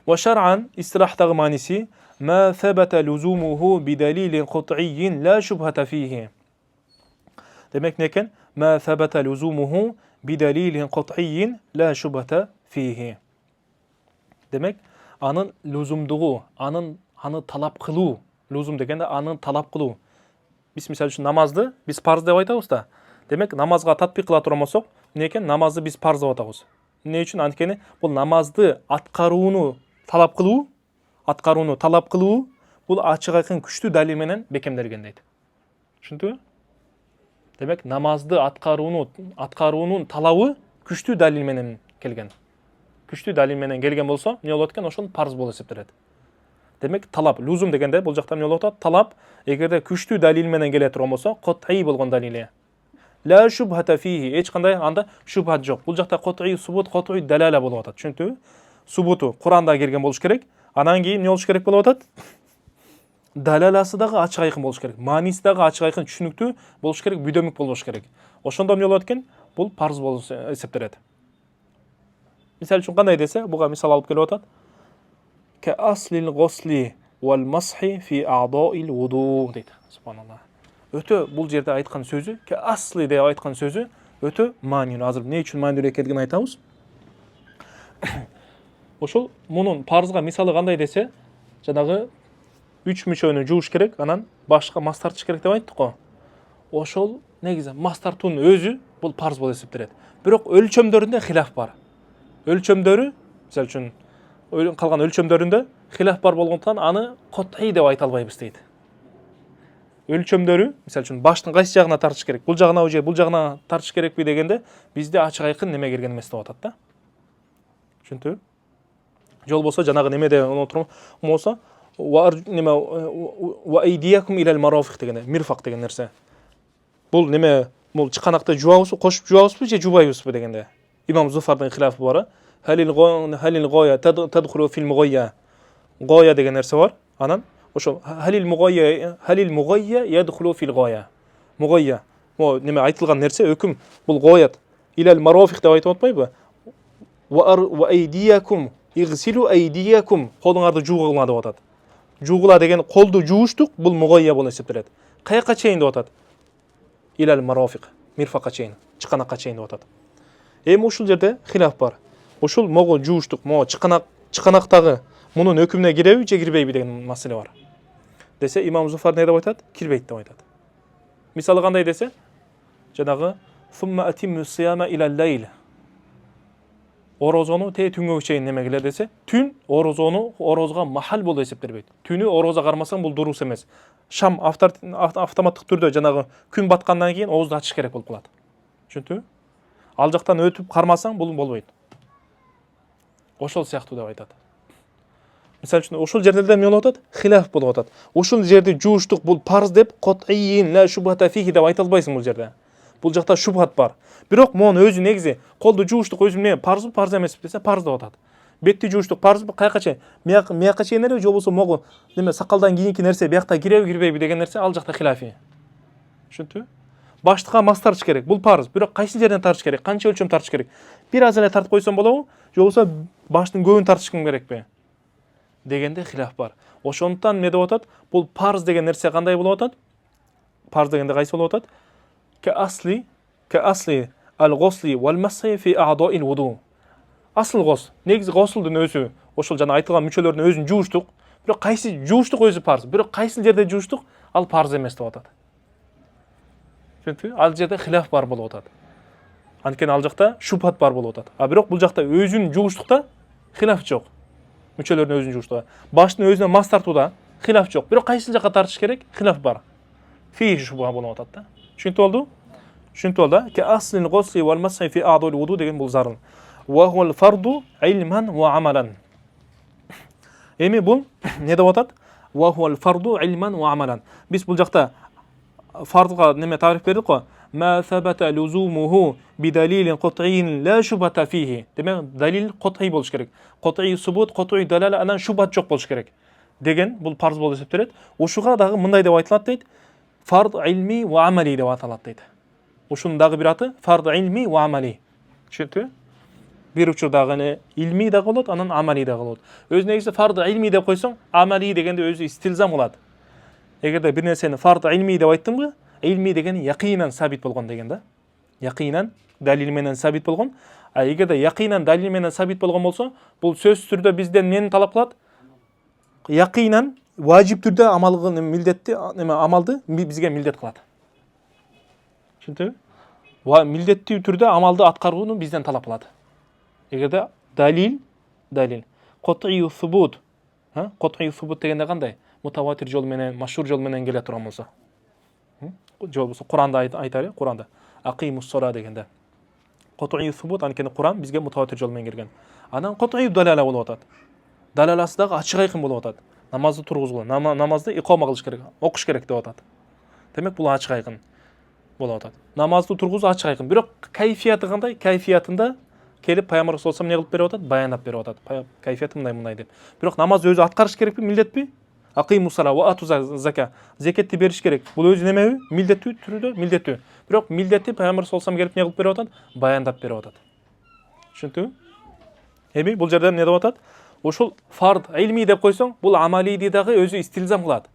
Ва шар'ан истилахтагы мааниси ма сабата лузумуху бидалилин кат'ийин ла шубхата фихи. Демек не экен? Ма сабата лузумуху бидалилин кат'ийин ла шубхата фихи. Демек, анын лузумдугу, аны талап кылуу, лузум дегенде анын талап кылуу. Биз мисалы үчүн намазды биз парыз деп айтабыз да. Демек, намазга татбик кыла турган болсок, эмне экен? Намазды биз парыз деп атабыз. Эмне үчүн? Анткени бул намазды аткарууну талап кылуу, бул ачык айкын күчтүү далил менен бекемделген дейт. Түшүндүңбү? Демек, намазды аткаруунун талабы күчтүү далил менен келген. Күчтүү далил менен келген болсо, эмне болот экен? Ошол парыз болуп эсептелет. Демек, талап, лузум дегенде бул жакта эмне болот атат? Талап, эгерде күчтүү далил менен келе турган болсо, кат'ий болгон далили. Ла шубхата фихи, эч кандай анда шубхат жок. Бул жакта кат'ий субут, кат'ий далала болуп атат. Түшүнүктүбү? Субуту Куранда келген болуш керек. Анан кийин эмне болуш керек болуп атат? Далаласы дагы ачык айкын болуш керек. Мааниси дагы ачык айкын түшүнүктүү болуш керек, бүдөмүк болуш керек. Ошондо эмне болот экен? Бул парыз болуп эсептелет. Мисалы үчүн кандай десе, буга мисал алып келип атат. Ка аслил гусли вал масхи фи а'да'ил вуду дейт. Субханаллах. Өтө бул жерде айткан сөзү, ка асли деп айткан сөзү өтө маанилүү. Азыр эмне үчүн маанилүү экендигин айтабыз. Ошол мунун парызга мисалы кандай десе, жанагы 3 мүчөнү жууш керек, анан башка мас тартыш керек деп айттык го. Ошол негизи мас тартуунун өзү бул парыз болуп эсептелет. Бирок өлчөмдөрүндө хилаф бар. Өлчөмдөрү, мисалы үчүн калган өлчөмдөрүндө хилаф бар болгондуктан аны кат'ий деп айта албайбыз дейт. Өлчөмдөрү, мисалы үчүн баштын кайсы жагына тартыш керек, бул жагына же бул жагына тартыш керекпи дегенде бизде ачык айкын неме келген эмес деп атат да. Түшүнүктүбү? Жол болсо жанагы немеде болсо ва айдиякум илал марафиq деген, мирфак деген нерсе. Бул неме, бул чыканакты жуабызбы, кошуп жуабызбы же жубайбызбы дегенде. Имам Зуфардын хилафы бар. Халил гоя тадхулу фил мугайя. Гоя деген нерсе бар. Анан ошо халил мугайя ядхулу фил гоя. Мугайя. Мо неме айтылган нерсе өкүм бул гоят. Илал марафиq деп айтып атпайбы? Ва айдиякум игсилу айдиякум. Колуңарды жуугула деп атат. Жуугула деген колду жууштук, бул мугайя болуп эсептелет. Каяка чейин деп атат? Илал марафиq. Мирфакка чейин, чыканакка чейин деп атат. Эми ушул жерде хилаф бар. Ушул могу жууштук, могу чыканактагы мунун өкүмүнө киреби же кирбейби деген маселе бар. Десе имам Зуфар не деп айтат? Кирбейт деп айтат. Мисалы кандай десе, жанагы сумма атимму сияма ила лейл. Орозону түнгө чейин немегиле десе, түн орозго махал болуп эсептелбейт. Түнү орозо кармасаң бул дурус эмес. Шам автоматтык түрдө жанагы күн баткандан кийин оозду ачыш керек болуп калат. Түшүндүңбү? Ал жактан өтүп кармасаң бул болбойт. Ошол сыяктуу деп айтат. Мисалы үчүн ошол жерде эмне болуп атат? Хилаф болуп атат. Ошол жерде жууштук бул парз деп котийин ла шубхата фихи деп айта албайсың бул жерде. Бул жакта шубхат бар. Бирок монун өзү негизи колду жууштук өзү эмне парзбы, парз эмеспи десе парз деп атат. Бетти жууштук парзбы, каяка чейин? Мияка чейин эле же болбосо могу неме сакалдан кийинки нерсе биякта киреби, кирбейби деген нерсе ал жакта хилафи. Түшүндүңбү? Баштыкка мас тартыш керек. Бул парз. Бирок кайсы жерден тартыш керек? Канча өлчөм тартыш керек? Бир аз эле тартып койсоң болобу? Же болбосо баштын көбүн тартышкың керекпи? Дегенде хилаф бар. Ошондуктан эмне деп атат? Бул парз деген нерсе кандай болуп атат? Парз дегенде кайсы болуп атат? Ка асли ал-гусли вал-масхи фи а'да'ил вуду. Асыл гос. Негизи госулдун өзү, ошол жана айтылган мүчөлөрдүн өзүн жууштук. Бирок кайсы жууштук өзү парз. Бирок кайсы жерде жууштук ал парз эмес деп атат. Түшүндүңбү? Ал жерде хилаф бар болуп атат. Анткени ал жакта шубхат бар болуп атат. А бирок бул жакта өзүн жууштукта хилаф жок. Мүчөлөрдүн өзүн жууштугу. Баштын өзүнө мас тартууда хилаф жок. Бирок кайсы жакка тартыш керек? Хилаф бар. Фи шубха болуп атат да. Түшүнүп болду? Түшүнүп болду? Ка аслил гусли вал масхи фи а'да'ил вуду деген бул зарыл. Ва хуал фарду илман ва амалан. Эми бул не деп атат? Ва хуал фарду илман ва амалан. Биз бул жакта фардга неме тариф бердик го. Ма сабата лузумуху би далилин кут'ин ла шубхата фихи. Демек далил кут'и болуш керек. Кут'и субут, кут'и далала, анан шубхат жок болуш керек. Деген бул парз болуп эсептелет. Ошуга дагы мындай деп айтылат дейт. Фард илми ва амали деп аталат дейт. Ушунун дагы бир аты фард илми ва амали. Түшүндүңбү? Бир учурдагы илми да болот, анан амали да болот. Өз негизи фард илми деп койсоң, амали дегенде өзү истилзам кылат. Эгерде бир нерсени фард илми деп айттыңбы, илми деген якинан сабит болгон деген да. Якинан далил менен сабит болгон. А эгерде якинан далил менен сабит болгон болсо, бул сөзсүз түрдө бизден эмнени талап кылат? Якинан важип түрдө амал кылган милдетти, амалды бизге милдет кылат. Түшүндүңбү? Ва милдеттүү түрдө амалды аткарууну бизден талап кылат. Эгерде далил кут'и субут, кут'и субут дегенде кандай? Мутаватир жол менен, машхур жол менен келе турган болсо. Жол болсо Куранда айтары, Куранда акимус сала дегенде. Кут'и субут анткени Куран бизге мутаватир жол менен келген. Анан кут'и далала болуп атат. Далаласы дагы ачык айкын болуп атат. Намазды тургузгула, намазды икома кылыш керек, окуш керек деп атат. Демек бул ачык айкын болуп атат. Намазды тургузуу ачык айкын. Бирок кайфияты кандай? Кайфиятында келип пайгамбар саллаллаху алейхи эмне кылып берип атат? Баяндап берип атат. Кайфияты мындай деп. Бирок намаз өзү аткарыш керекпи, милдетпи? Акимус сала ва ату зака. Закетти бериш керек. Бул өзү немеби? Милдеттүү түрдө, милдеттүү. Бирок милдетти пайгамбар саллаллаху алейхи келип эмне кылып берип атат? Баяндап берип атат. Түшүндүңбү? Эми бул жерде эмне деп атат? Ушул фард илми деп койсоң, бул амалиди дагы өзү истилзам кылат.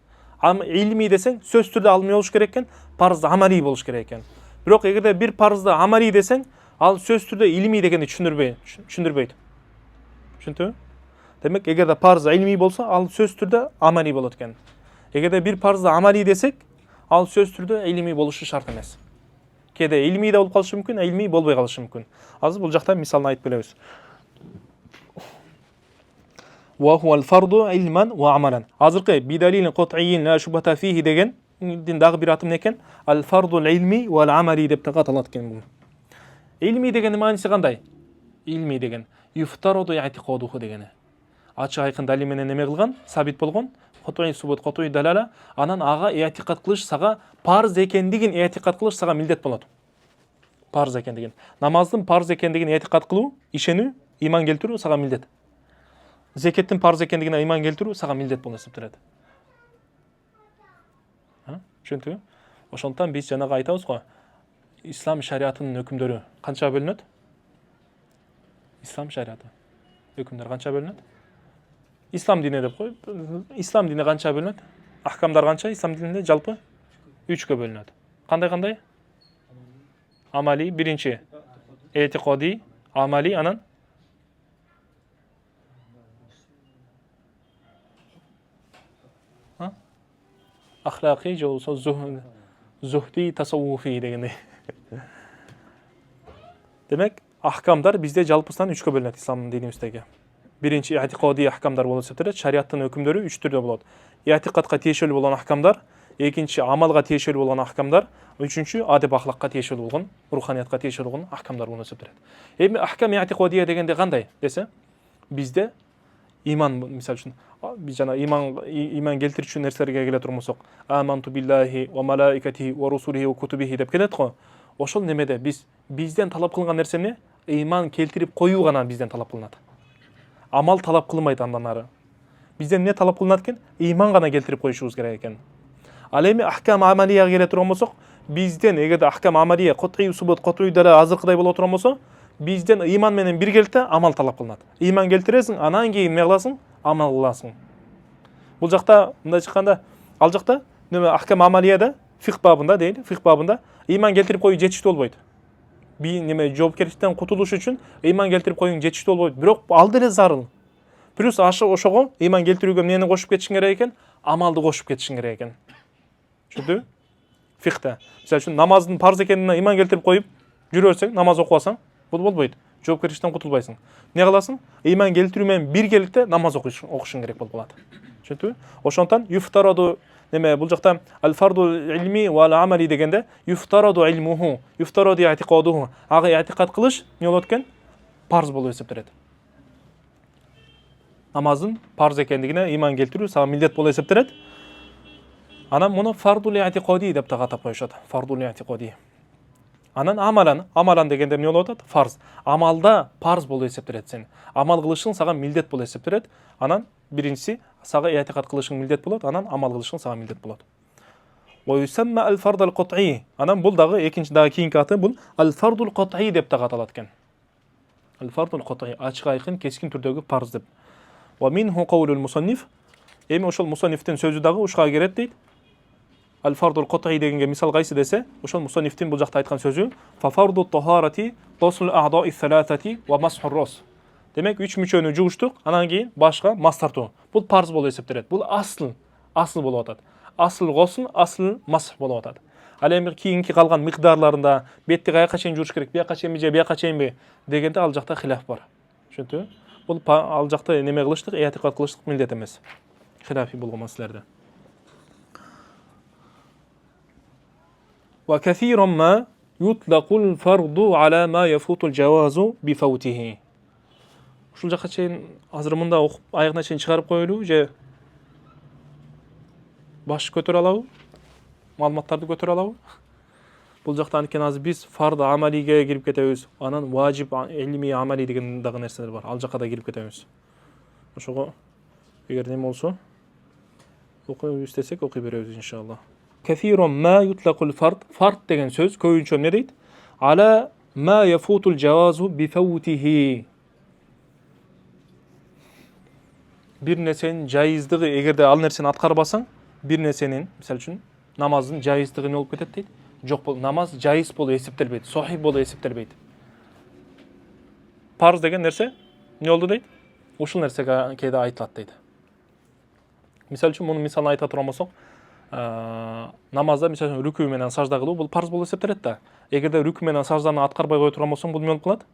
Илми десең, сөз түрдө ал эмне болуш керек экен? Парз амали болуш керек экен. Бирок эгерде бир парзды амали десең, ал сөз түрдө илми дегенди түшүндүрбөйт. Түшүндүңбү? Демек, эгерде парз илми болсо, ал сөз түрдө амали болот экен. Эгерде бир парзды амали десек, ал сөз түрдө илми болушу шарт эмес. Кээде илми да болуп калышы мүмкүн, илми болбой калышы мүмкүн. Азыр бул жакта мисалын айтып беребиз. Ва хуал фарду илман ва амалан. Азыркы бидалилин кут'ийин ла шубхата фихи деген дагы бир аты эмне экен? Ал фарду илми вал амали деп так аталат экен бул. Илми дегенин мааниси кандай? Илми деген юфтароду i'tiqaduhu дегени. Ачык айкын далил менен эме кылган, сабит болгон, кут'ий субут, кут'ий далала, анан ага i'tiqad кылыш сага парз экендигин i'tiqad кылыш сага милдет болот. Парз экендигин. Намаздын парз экендигин i'tiqad кылуу, ишенүү, иман келтирүү сага милдет. Закеттин парз экендигине иман келтирүү сага милдет болуп эсептелет. Түшүндүңбү? Ошондуктан биз жанагы айтабыз го, ислам шариатынын өкүмдөрү канча бөлүнөт? Ислам шариаты өкүмдөр канча бөлүнөт? Ислам дини деп кой. Ислам дини канча бөлүнөт? Ахкамдар канча ислам дининде жалпы? 3кө бөлүнөт. Кандай? Амали биринчи. Etiqodi, amali, anan axloqiy же болбосо zuhdi, tasawwufi дегендей. Демек, ахкамдар бизде жалпысынан 3-кө бөлүнөт ислам динибиздеги. Биринчи i'tiqodi ахкамдар болуп эсептелет. Шариаттын өкүмдөрү 3 түрдө болот. I'tiqadка тиешелүү болгон ахкамдар, экинчи амалга тиешелүү болгон ахкамдар, үчүнчү адеп ахлакка тиешелүү болгон, руханиятка тиешелүү болгон ахкамдар болуп эсептелет. Эми ахкам i'tiqodия дегенде кандай десе, бизде иман, мисалы үчүн, биз жана иман келтирүүчү нерселерге келе турмусок, аманту биллахи ва малаикатихи ва русулихи ва кутубихи деп келет го. Ошол немеде бизден талап кылынган нерсе эмне? Иман келтирип коюу гана бизден талап кылынат. Амал талап кылынбайт андан ары. Бизден эмне талап кылынат экен? Иман гана келтирип коюшубуз керек экен. Ал эми ахкам амалияга келе турган болсок, бизден эгерде ахкам амалия котуй субут, котуй дара азыркыдай боло турган болсо, бизден иман менен биргеликте амал талап кылынат. Иман келтиресиң, анан кийин эмне кыласың? Амал кыласың. Бул жакта мындай чыкканда, ал жакта неме ахкам амалияда фикх бабында дейли, фикх бабында иман келтирип коюу жетиштүү болбойт. Неме жоопкерчиликтен кутулуш үчүн иман келтирип коюуң жетиштүү болбойт, бирок ал деле зарыл. Плюс ошого иман келтирүүгө эмнени кошуп кетишиң керек экен? Амалды кошуп кетишиң керек экен. Түшүндүңбү? Фикхте. Мисалы үчүн намаздын парз экенине иман келтирип коюп жүрө берсең, намаз окубасаң, бул болбойт. Жоопкерчиликтен кутулбайсың. Эмне кыласың? Иман келтирүү менен биргеликте намаз окушуң керек болуп калат. Түшүндүңбү? Ошондон юфтараду неме бул жакта аль-фарду илми ва ал-амали дегенде юфтараду илмуху, юфтараду i'tiqaduhu. Ага i'tiqad кылыш эмне болот экен? Парз болуп эсептелет. Намаздын парз экендигине иман келтирүү сага милдет болуп эсептелет. Анан муну фардул i'tiqadi деп да атап коюшат. Фардул i'tiqadi. Анан амалан дегенде эмне болуп атат? Фарз. Амалда парз болуп эсептелет сен. Амал кылышың сага милдет болуп эсептелет. Анан биринчиси сага i'tiqad кылышың милдет болот, анан амал кылышың сага милдет болот. Ва юсамма аль-фард аль-кат'i. Анан бул дагы экинчи дагы кийинки аты бул аль-фардул кат'i деп дагы аталат экен. Аль-фардул кат'i ачык айкын кескин түрдөгү парз деп. Ва минху каулул мусанниф. Эми ошол мусаннифтин сөзү дагы ушуга келет дейт. Аль-фардул кат'i дегенге мисал кайсы десе, ошол мусаннифтин бул жакта айткан сөзү фа фарду тахарати тасл а'да'i саласати ва масхур рас. Демек 3 мүчөнү жугуштук, анан кийин башка мас тартуу. Бул парз болуп эсептелет. Бул асл болуп атат. Асл госл, асл масх болуп атат. Ал эми кийинки калган микдарларында бетти каяка чейин жууш керек, бияка чейинби же бияка чейинби дегенде ал жакта хилаф бар. Түшүндүңбү? Бул ал жакта неме кылыштык, i'tiqad кылыштык милдет эмес. Хилафи болгон маселелерде. Ва кафиран ма ютлaqul fardu ala ma yafutul jawazu bi fawtihi. Ушул жакка чейин азыр мында окуп аягына чейин чыгарып коелу же баш көтөрө алабы? Маалыматтарды көтөрө алабы? Бул жакта анткени азыр биз фард амалиге кирип кетебиз. Анан важип илми амали деген дагы нерселер бар. Ал жакка да кирип кетебиз. Ошого эгер неме болсо окуй истесек окуй беребиз иншалла. Кафиран ма ютлaqul farд. Фард деген сөз көбүнчө эмне дейт? Ала ма yafutul jawazu bi fawtihi. Bir нерсенин жайыздыгы, эгерде ал нерсени аткарбасаң, bir нерсенин, мисалы үчүн, намаздын жайыздыгы эмне болуп кетет дейт? Жок болуп, намаз жайыз болуп эсептелбейт, сохих болуп эсептелбейт. Парз деген нерсе эмне болду дейт? Ушул нерсеге кээде айтылат дейт. Мисалы үчүн, муну мисалын айта турган болсок, намазда мисалы үчүн рүкүү менен сажда кылуу бул парз болуп эсептелет да. Эгерде рүкүү менен сажданы аткарбай кое турган болсоң, бул эмне болуп калат?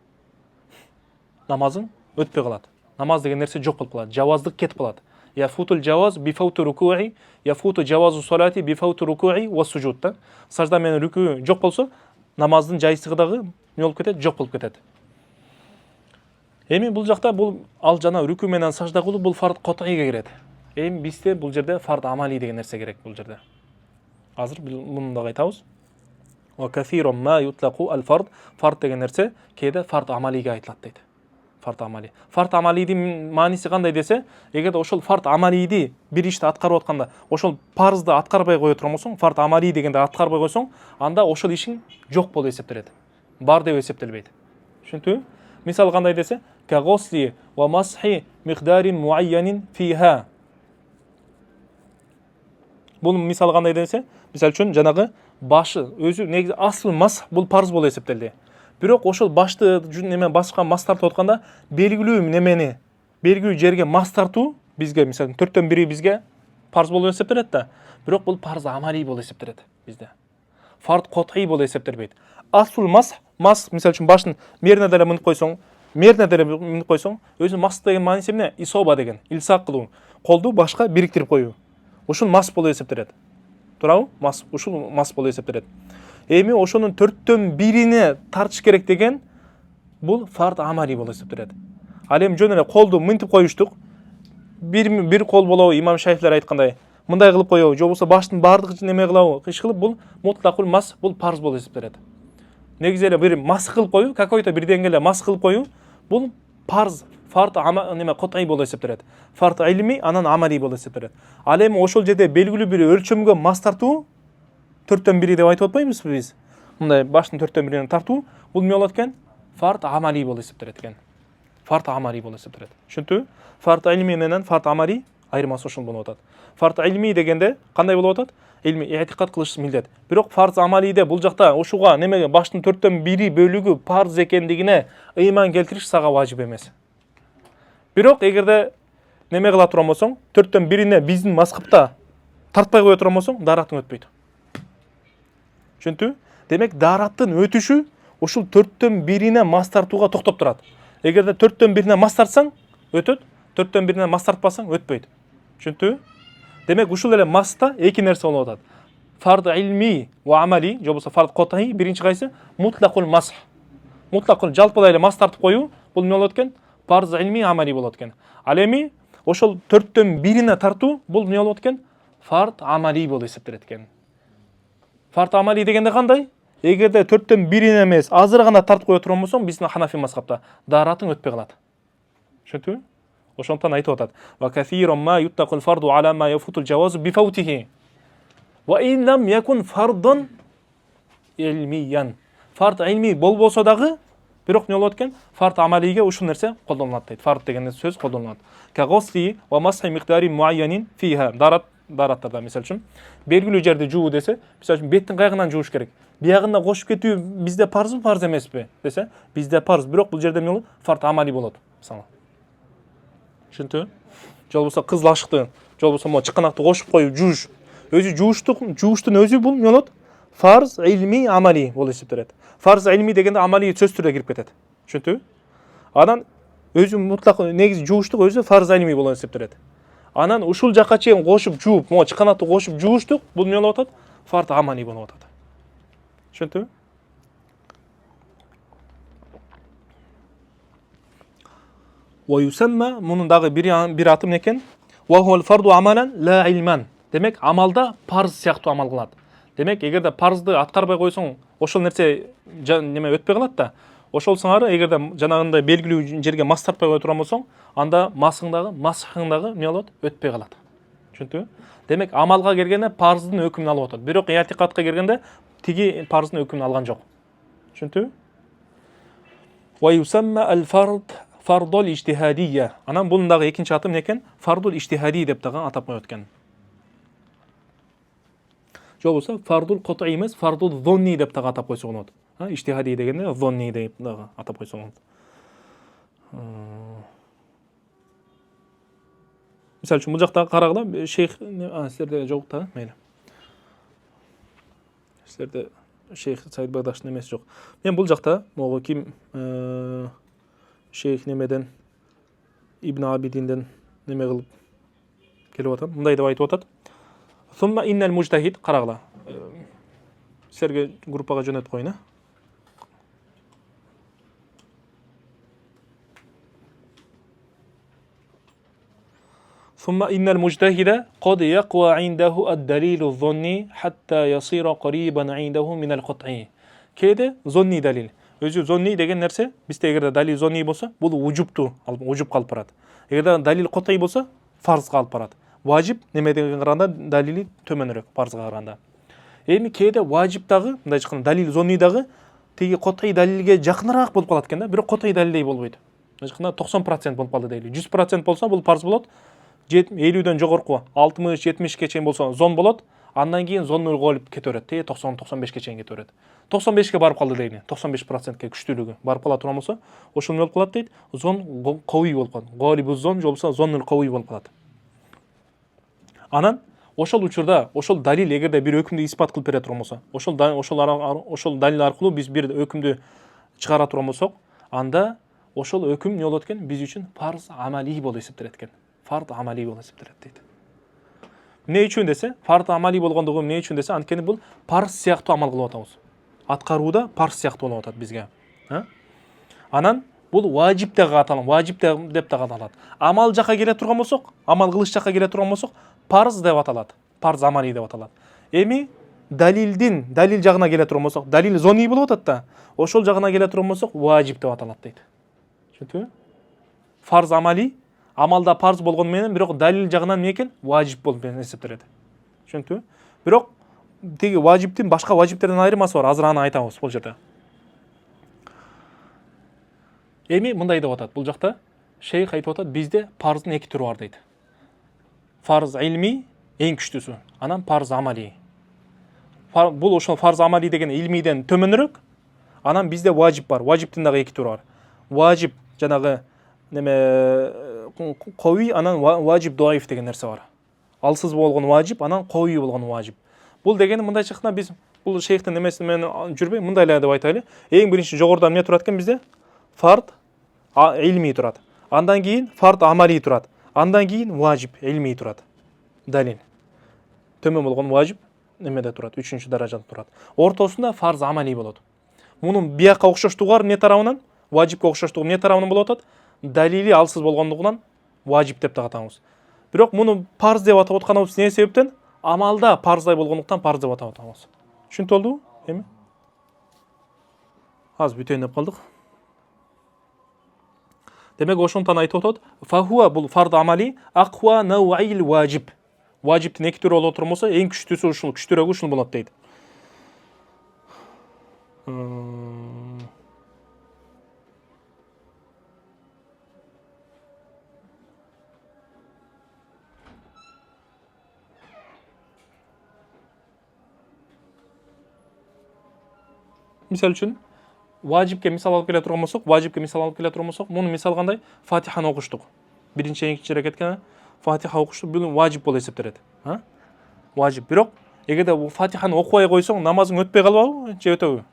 Намазың өтпөй калат. Намаз деген нерсе жок болуп калат. Жаваздык кетип калат. Яфутул жаваз би фауту рукуи, яфуту жавазу салати би фауту рукуи ва сужуд. Сажда менен рүкүү жок болсо, намаздын жайсыздыгы дагы эмне болуп кетет? Жок болуп кетет. Эми бул жакта бул ал жана рүкүү менен сажда кылуу бул фард кат'иге кирет. Эми бизде бул жерде фард амали деген нерсе керек бул жерде. Азыр муну да айтабыз. Ва кафиран ма ютлaqu аль-фард. Фард деген нерсе кээде фард амалиге айтылат дейт. Фард амали. Фард амалидин мааниси кандай десе, эгерде ошол фард амалиди бир ишти аткарып атканда, ошол парзды аткарбай кое турган болсоң, фард амали дегенде аткарбай койсоң, анда ошол ишиң жок болуп эсептелет. Бар деп эсептелбейт. Түшүндүңбү? Мисал кандай десе, ка госли ва масхи миqdarин муайянин фиха. Бул мисал кандай десе, мисал үчүн жанагы башы өзү негизи асл мас бул парз болуп эсептелди. Бирок ошол башты неме баскан мас тартып атканда белгилүү немени, белгилүү жерге мас тартуу бизге мисалы 4төн 1 бизге парз болуп эсептелет да. Бирок бул парз амали болуп эсептелет бизде. Фард кот'ий болуп эсептелбейт. Асл мас мисалы үчүн башын мерине деле мынып койсоң, өзү мас деген мааниси эмне? Исоба деген, илсак кылуу, колду башка бириктирип коюу. Ушул мас болуп эсептелет. Туурабы? Ушул мас болуп эсептелет. Эми ошонун 4төн 1 тартыш керек деген бул фард амали болуп эсептелет. Ал эми жөн эле колду мынтип коюштук. Бир кол болобу, имам Шафилер айткандай, мындай кылып коебу, же болбосо баштын баардык неме кылабы, иш кылып бул мутлакул мас, бул парз болуп эсептелет. Негизи эле бир мас кылып коюу, какой-то бир деңгээлде мас кылып коюу, бул парз, фард неме кот'ий болуп эсептелет. Фард илми, анан амали болуп эсептелет. Ал эми ошол жерде белгилүү бир өлчөмгө мас тартуу 4төн 1 деп айтып атпайбызбы биз? Мындай баштын 4төн 1 тартуу, бул эмне болот экен? Фард амали болуп эсептелет экен. Фард амали болуп эсептелет. Түшүнтүбү? Фард илми менен фард амали айырмасы ошол болуп атат. Фард илми дегенде кандай болуп атат? Илми этикад кылыш милдет. Бирок фарз амалиде бул жакта ушуга немеге баштын 4төн 1 бөлүгү парз экендигине ыйман келтириш сага важип эмес. Бирок эгерде неме кыла турган болсоң, 4төн 1 биздин маскыпта тартпай кое турган болсоң, дараттың өтпөйт. Түшүнтүбү? Демек дараттын өтүшү ушул 4төн 1 мас тартууга токтоп турат. Эгерде 4төн 1 мас тартсаң, өтөт, 4төн 1 мас тартпасаң, өтпөйт. Түшүнтүбү? Демек ушул эле маста эки нерсе болуп атат. Фард илми ва амали, же болбосо фард кот'ий, биринчи кайсы? Мутлакул мас. Мутлакул жалпылай эле мас тартып коюу, бул эмне болот экен? Фарз илми амали болот экен. Ал эми ошол 4төн 1 тартуу, бул эмне болот экен? Фард амали болуп эсептелет экен. Фард амали дегенде кандай? Эгерде 4төн 1 эмес, азыр гана тартып кое турган болсоң, биздин ханафи мазхабта даратың өтпөй калат. Түшүнтүбү? Ошондон айтып атат. Ва кафирун ма юттакул фарду ала ма яфутул жавазу бифаутихи. Ва ин лам якун фардан илмиян. Фард илми болбосо дагы, бирок эмне болот экен? Фард амалиге ушул нерсе колдонулат дейт. Фард деген сөз колдонулат. Ка гусли ва масхи миqdari муайянин фиха. Дараттарда мисалы үчүн белгилүү жерди жуу десе, мисалы үчүн беттин кайгынан жууш керек. Биягына кошуп кетүү бизде парзбы, парз эмеспи десе, бизде парз, бирок бул жерде эмне болот? Фард амали болот. Мисалы. Түшүнтүбү? Же болбосо кызыл ашыкты, же болбосо могу чыканакты кошуп коюп жууш. Өзү жууштун өзү бул эмне болот? Фарз илми амали болуп эсептелет. Фарз илми дегенде амали сөз түрүндө кирип кетет. Түшүнтүбү? Анан өзү мутлак негизи жууштук өзү фарз илми болуп эсептелет. Анан ушул жакка чейин кошуп жууп, могу чыканакты кошуп жууштук, бул эмне болуп атат? Фарз амали болуп атат. Түшүнтүбү? Ва юсамма, мунун дагы бир аты эмне экен? Ва хуал фарду амалан ла илман. Демек амалда парз сыяктуу амал кылат. Демек эгерде парзды аткарбай койсоң, ошол нерсе неме өтпөй калат да. Ошол сыңары эгерде жанагындай белгилүү жерге мас тартпай кое турган болсоң, анда масыңдагы эмне болот? Өтпөй калат. Түшүнтүбү? Демек амалга келгенде парздын өкүмүн алып атат. Бирок иатикадка келгенде тиги парздын өкүмүн алган жок. Түшүнтүбү? Ва юсамма аль-фард фардул ижтихадия. Анан бунун дагы экинчи аты эмне экен? Фардул ижтихади деп дагы атап коет экен. Же болбосо фардул кот'ий эмес, фардул зонни деп дагы атап койсо болот. Ижтихади дегенде зонни деп дагы атап койсо болот. Мисалы үчүн бул жакта карагыла, шейх силерде жок да, мейли. Силерде шейх Саид Багдаштын эмеси жок. Мен бул жакта могу ким шейх немеден Ибн Абидинден неме кылып келип атам. Мындай деп айтып атат. Сумма иннал мужтахид, карагыла. Силерге группага жөнөтүп коюн, ثم إن المجتهد قد يقوى عنده الدليل الظني حتى يصير قريبا عنده من القطعي. Кейде зонни далил. Өзү зонни деген нерсе, бизде эгерде далил зонни болсо, бул ужупту, ужуп калып барат. Эгерде далил кот'ий болсо, фарзга алып барат. Важип немеден караганда далили төмөнүрөөк, фарзга караганда. Эми кейде важип дагы, мындай чыккан далил зонни дагы тиги кот'ий далилге жакыныраак болуп калат экен да, бирок кот'ий далилдей болбойт. Мындай чыкканда 90% болуп калды дейли. 100% болсо бул фарз болот. 50дөн жогорку 60-70ке чейин болсо зон болот. Андан кийин зоннул голуб кете берет. 90-95 чейин кете берет. 95 барып калды дейли. 95%ке күчтүүлүгү барып кала турган болсо, ошол эмне болуп калат дейт? Зон кавий болуп калат. Голубу зон же болбосо зоннул кавий болуп калат. Анан ошол учурда, ошол далил эгерде бир өкүмдү испат кылып бере турган болсо, ошол далил аркылуу биз бир өкүмдү чыгара турган болсок, анда ошол өкүм эмне болот экен? Биз үчүн фарз амали болуп эсептелет экен. Фарз амали болуп эсептелет дейт. Эмне үчүн десе, фарз амали болгондугу эмне үчүн десе, анткени бул парз сыяктуу амал кылып атабыз. Аткарууда парз сыяктуу болуп атат бизге. Анан бул важип деп аталат, важип деп да аталат. Амал жака келе турган болсок, амал кылыш жака келе турган болсок, парз деп аталат. Парз амали деп аталат. Эми далил жагына келе турган болсок, далил зони болуп атат да. Ошол жагына келе турган болсок, важип деп аталат дейт. Түшүндүңбү? Фарз амали, амалда парз болгону менен, бирок далил жагынан эмне экен? Важип болуп эсептелет. Түшүндүңбү? Бирок теги важиптин башка важиптерден айырмасы бар. Азыр аны айтабыз бул жерде. Эми мындай деп атат. Бул жакта шейх айтып атат, бизде парздын эки түрү бар дейт. Фарз илми эң күчтүүсү, анан парз амали. Бул ошол фарз амали деген илмиден төмөнүрөөк, анан бизде важип бар. Важиптин дагы эки түрү бар. Важип жанагы неме кавий, анан важип даиф деген нерсе бар. Алсыз болгон важип, анан кавий болгон важип. Бул дегени мындай чыкканда биз бул шейхтин немесин менен жүрбөй, мындай эле деп айтайлы. Эң биринчи жогоруда эмне турат экен бизде? Фард илми турат. Андан кийин фард амали турат. Андан кийин важип илми турат. Далил. Төмөн болгон важип немеде турат, 3-чү даражада турат. Ортосунда фарз амали болот. Мунун бияка окшоштугу бар эмне тарабынан? Важипке окшоштугу эмне тарабынан болуп атат? Далили алсыз болгондугунан важип деп да атабыз. Бирок муну парз деп атап атканыбыз эмне себептен? Амалда парздай болгондуктан парз деп атап атабыз. Түшүнүп болдубу? Эми аз бүтөйүн деп калдык. Демек ошондон айтып атат, фахуа бул фард амали аква науил важип. Важиптин эки түрү боло турган болсо, эң күчтүүсү ушул, күчтүүрөөгү ушул болот дейт. Мисал үчүн, важипке мисал алып келе турган болсок, муну мисал кандай? Фатиханы окуштук. Биринчи экинчи рекетке Фатиха окуштук, бул важип болуп эсептелет. Важип. Бирок эгерде Фатиханы окубай койсоң, намазың өтпөй калбабы же өтөбү?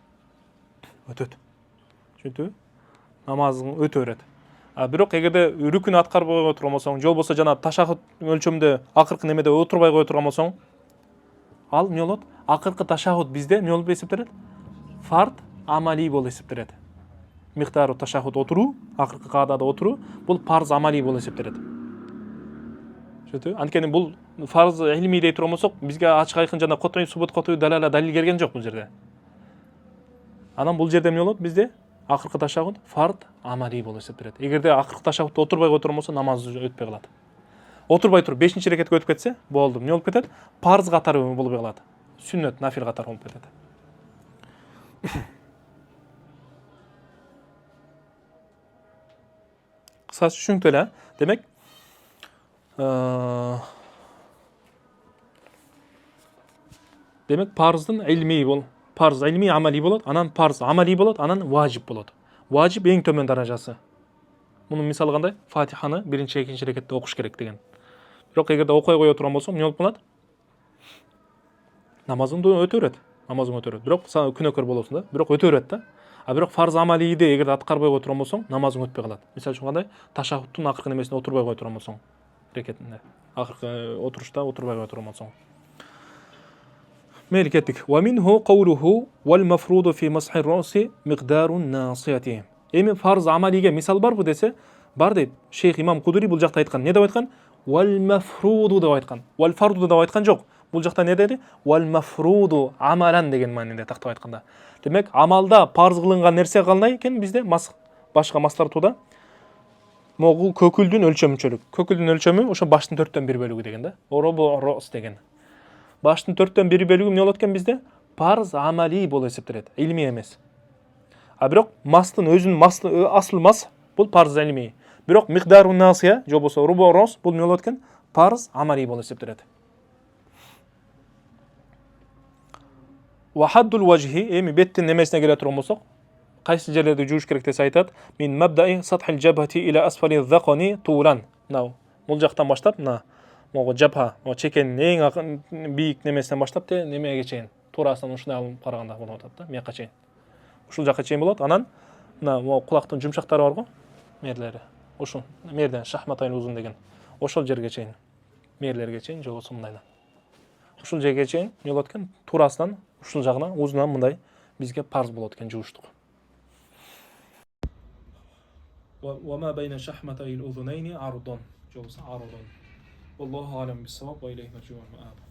Өтөт. Түшүндүңбү? Намазың өтө берет. Бирок эгерде рүкүн аткарбай кое турган болсоң, же болбосо жана ташаххуд өлчөмдө акыркы немеде отурбай кое турган болсоң, ал эмне болот? Акыркы ташаххуд бизде эмне болуп эсептелет? Фард амали болуп эсептелет. Миктару ташаххуд отуруу, акыркы каадада отуруу, бул парз амали болуп эсептелет. Анткени бул фарз илми дей турган болсок, бизге ачык айкын жана котой субут котой далала далил келген жок бул жерде. Анан бул жерде эмне болот бизде? Акыркы ташаххуд фард амали болуп эсептелет. Эгерде акыркы ташаххудда отурбай кое турган болсо, намаз өтпөй калат. Отурбай туруп 5-чи рекетке өтүп кетсе, болду. Эмне болуп кетет? Парз катары болуп калат. Сүннөт, нафил катары болуп кетет. Кысасы түшүнүктүү эле. Демек, парздын илми бол, парз илми амали болот, анан парз амали болот, анан важип болот. Важип эң төмөн даражасы. Мунун мисалы кандай? Фатиханы биринчи экинчи рекетте окуш керек деген. Бирок эгерде окуй кое турган болсоң, эмне болуп калат? Намазың өтө берет. Бирок күнөөкөр болосуң да. Бирок өтө берет да. Бирок фарз амалиди эгерде аткарбай кое турган болсоң, намазың өтпөй калат. Мисалы үчүн кандай? Ташаххудтун акыркы немесине отурбай кое турган болсоң, рекетинде. Акыркы отурушта отурбай кое турган болсоң. Мейли кеттик. Ва минху каулуху вал мафруду фи масхи раси миқдарун насияти. Эми фарз амалиге мисал барбы десе, бар дейт. Шейх Имам Кудури бул жакта айткан. Не деп айткан? Вал мафруду деп айткан. Вал фарду деп айткан жок. Бул жакта не деди? Вал мафруду амалан деген мааниде тактап айтканда. Демек, амалда парз кылынган нерсе кандай экен бизде? Башка мастартууда могул көкүлдүн өлчөмүнчөлүк. Көкүлдүн өлчөмү ошо баштын 4/1 бөлүгү деген да. Оробо рос деген. Баштын 4/1 бөлүгү эмне болот экен бизде? Парз амали болуп эсептелет, илми эмес. Бирок мастын өзүнүн асыл мас бул парз илми. Бирок миқдарун насия, же болбосо рубо рос бул эмне болот экен? Парз амали болуп эсептелет. Wa haddul wajhi эми беттин немесине келе турган болсок, кайсы жерлерди жууш керек десе айтат. Min mabda'i sathil jabhati ila asfali dhaqani tulan. Мынау бул жактан баштап, мына могу жабха, могу чекенин эң бийик немесинен баштап те немеге чейин, туурасынан ушундай алып караганда болуп атат да, мияка чейин. Ушул жакка чейин болот. Анан мына могу кулактын жумшактары барго, мерлери. Ушул мерден шахматайн узун деген. Ошол жерге чейин, мерлерге чейин жолосо мындайдан. Ушул жерге чейин жолот экен, туурасынан ушул жагына узунан мындай бизге парз болот экен жууштук. وما بين شحمتي الأذنين عرض جوز عرض والله أعلم بالصواب وإليه مرجع المآب.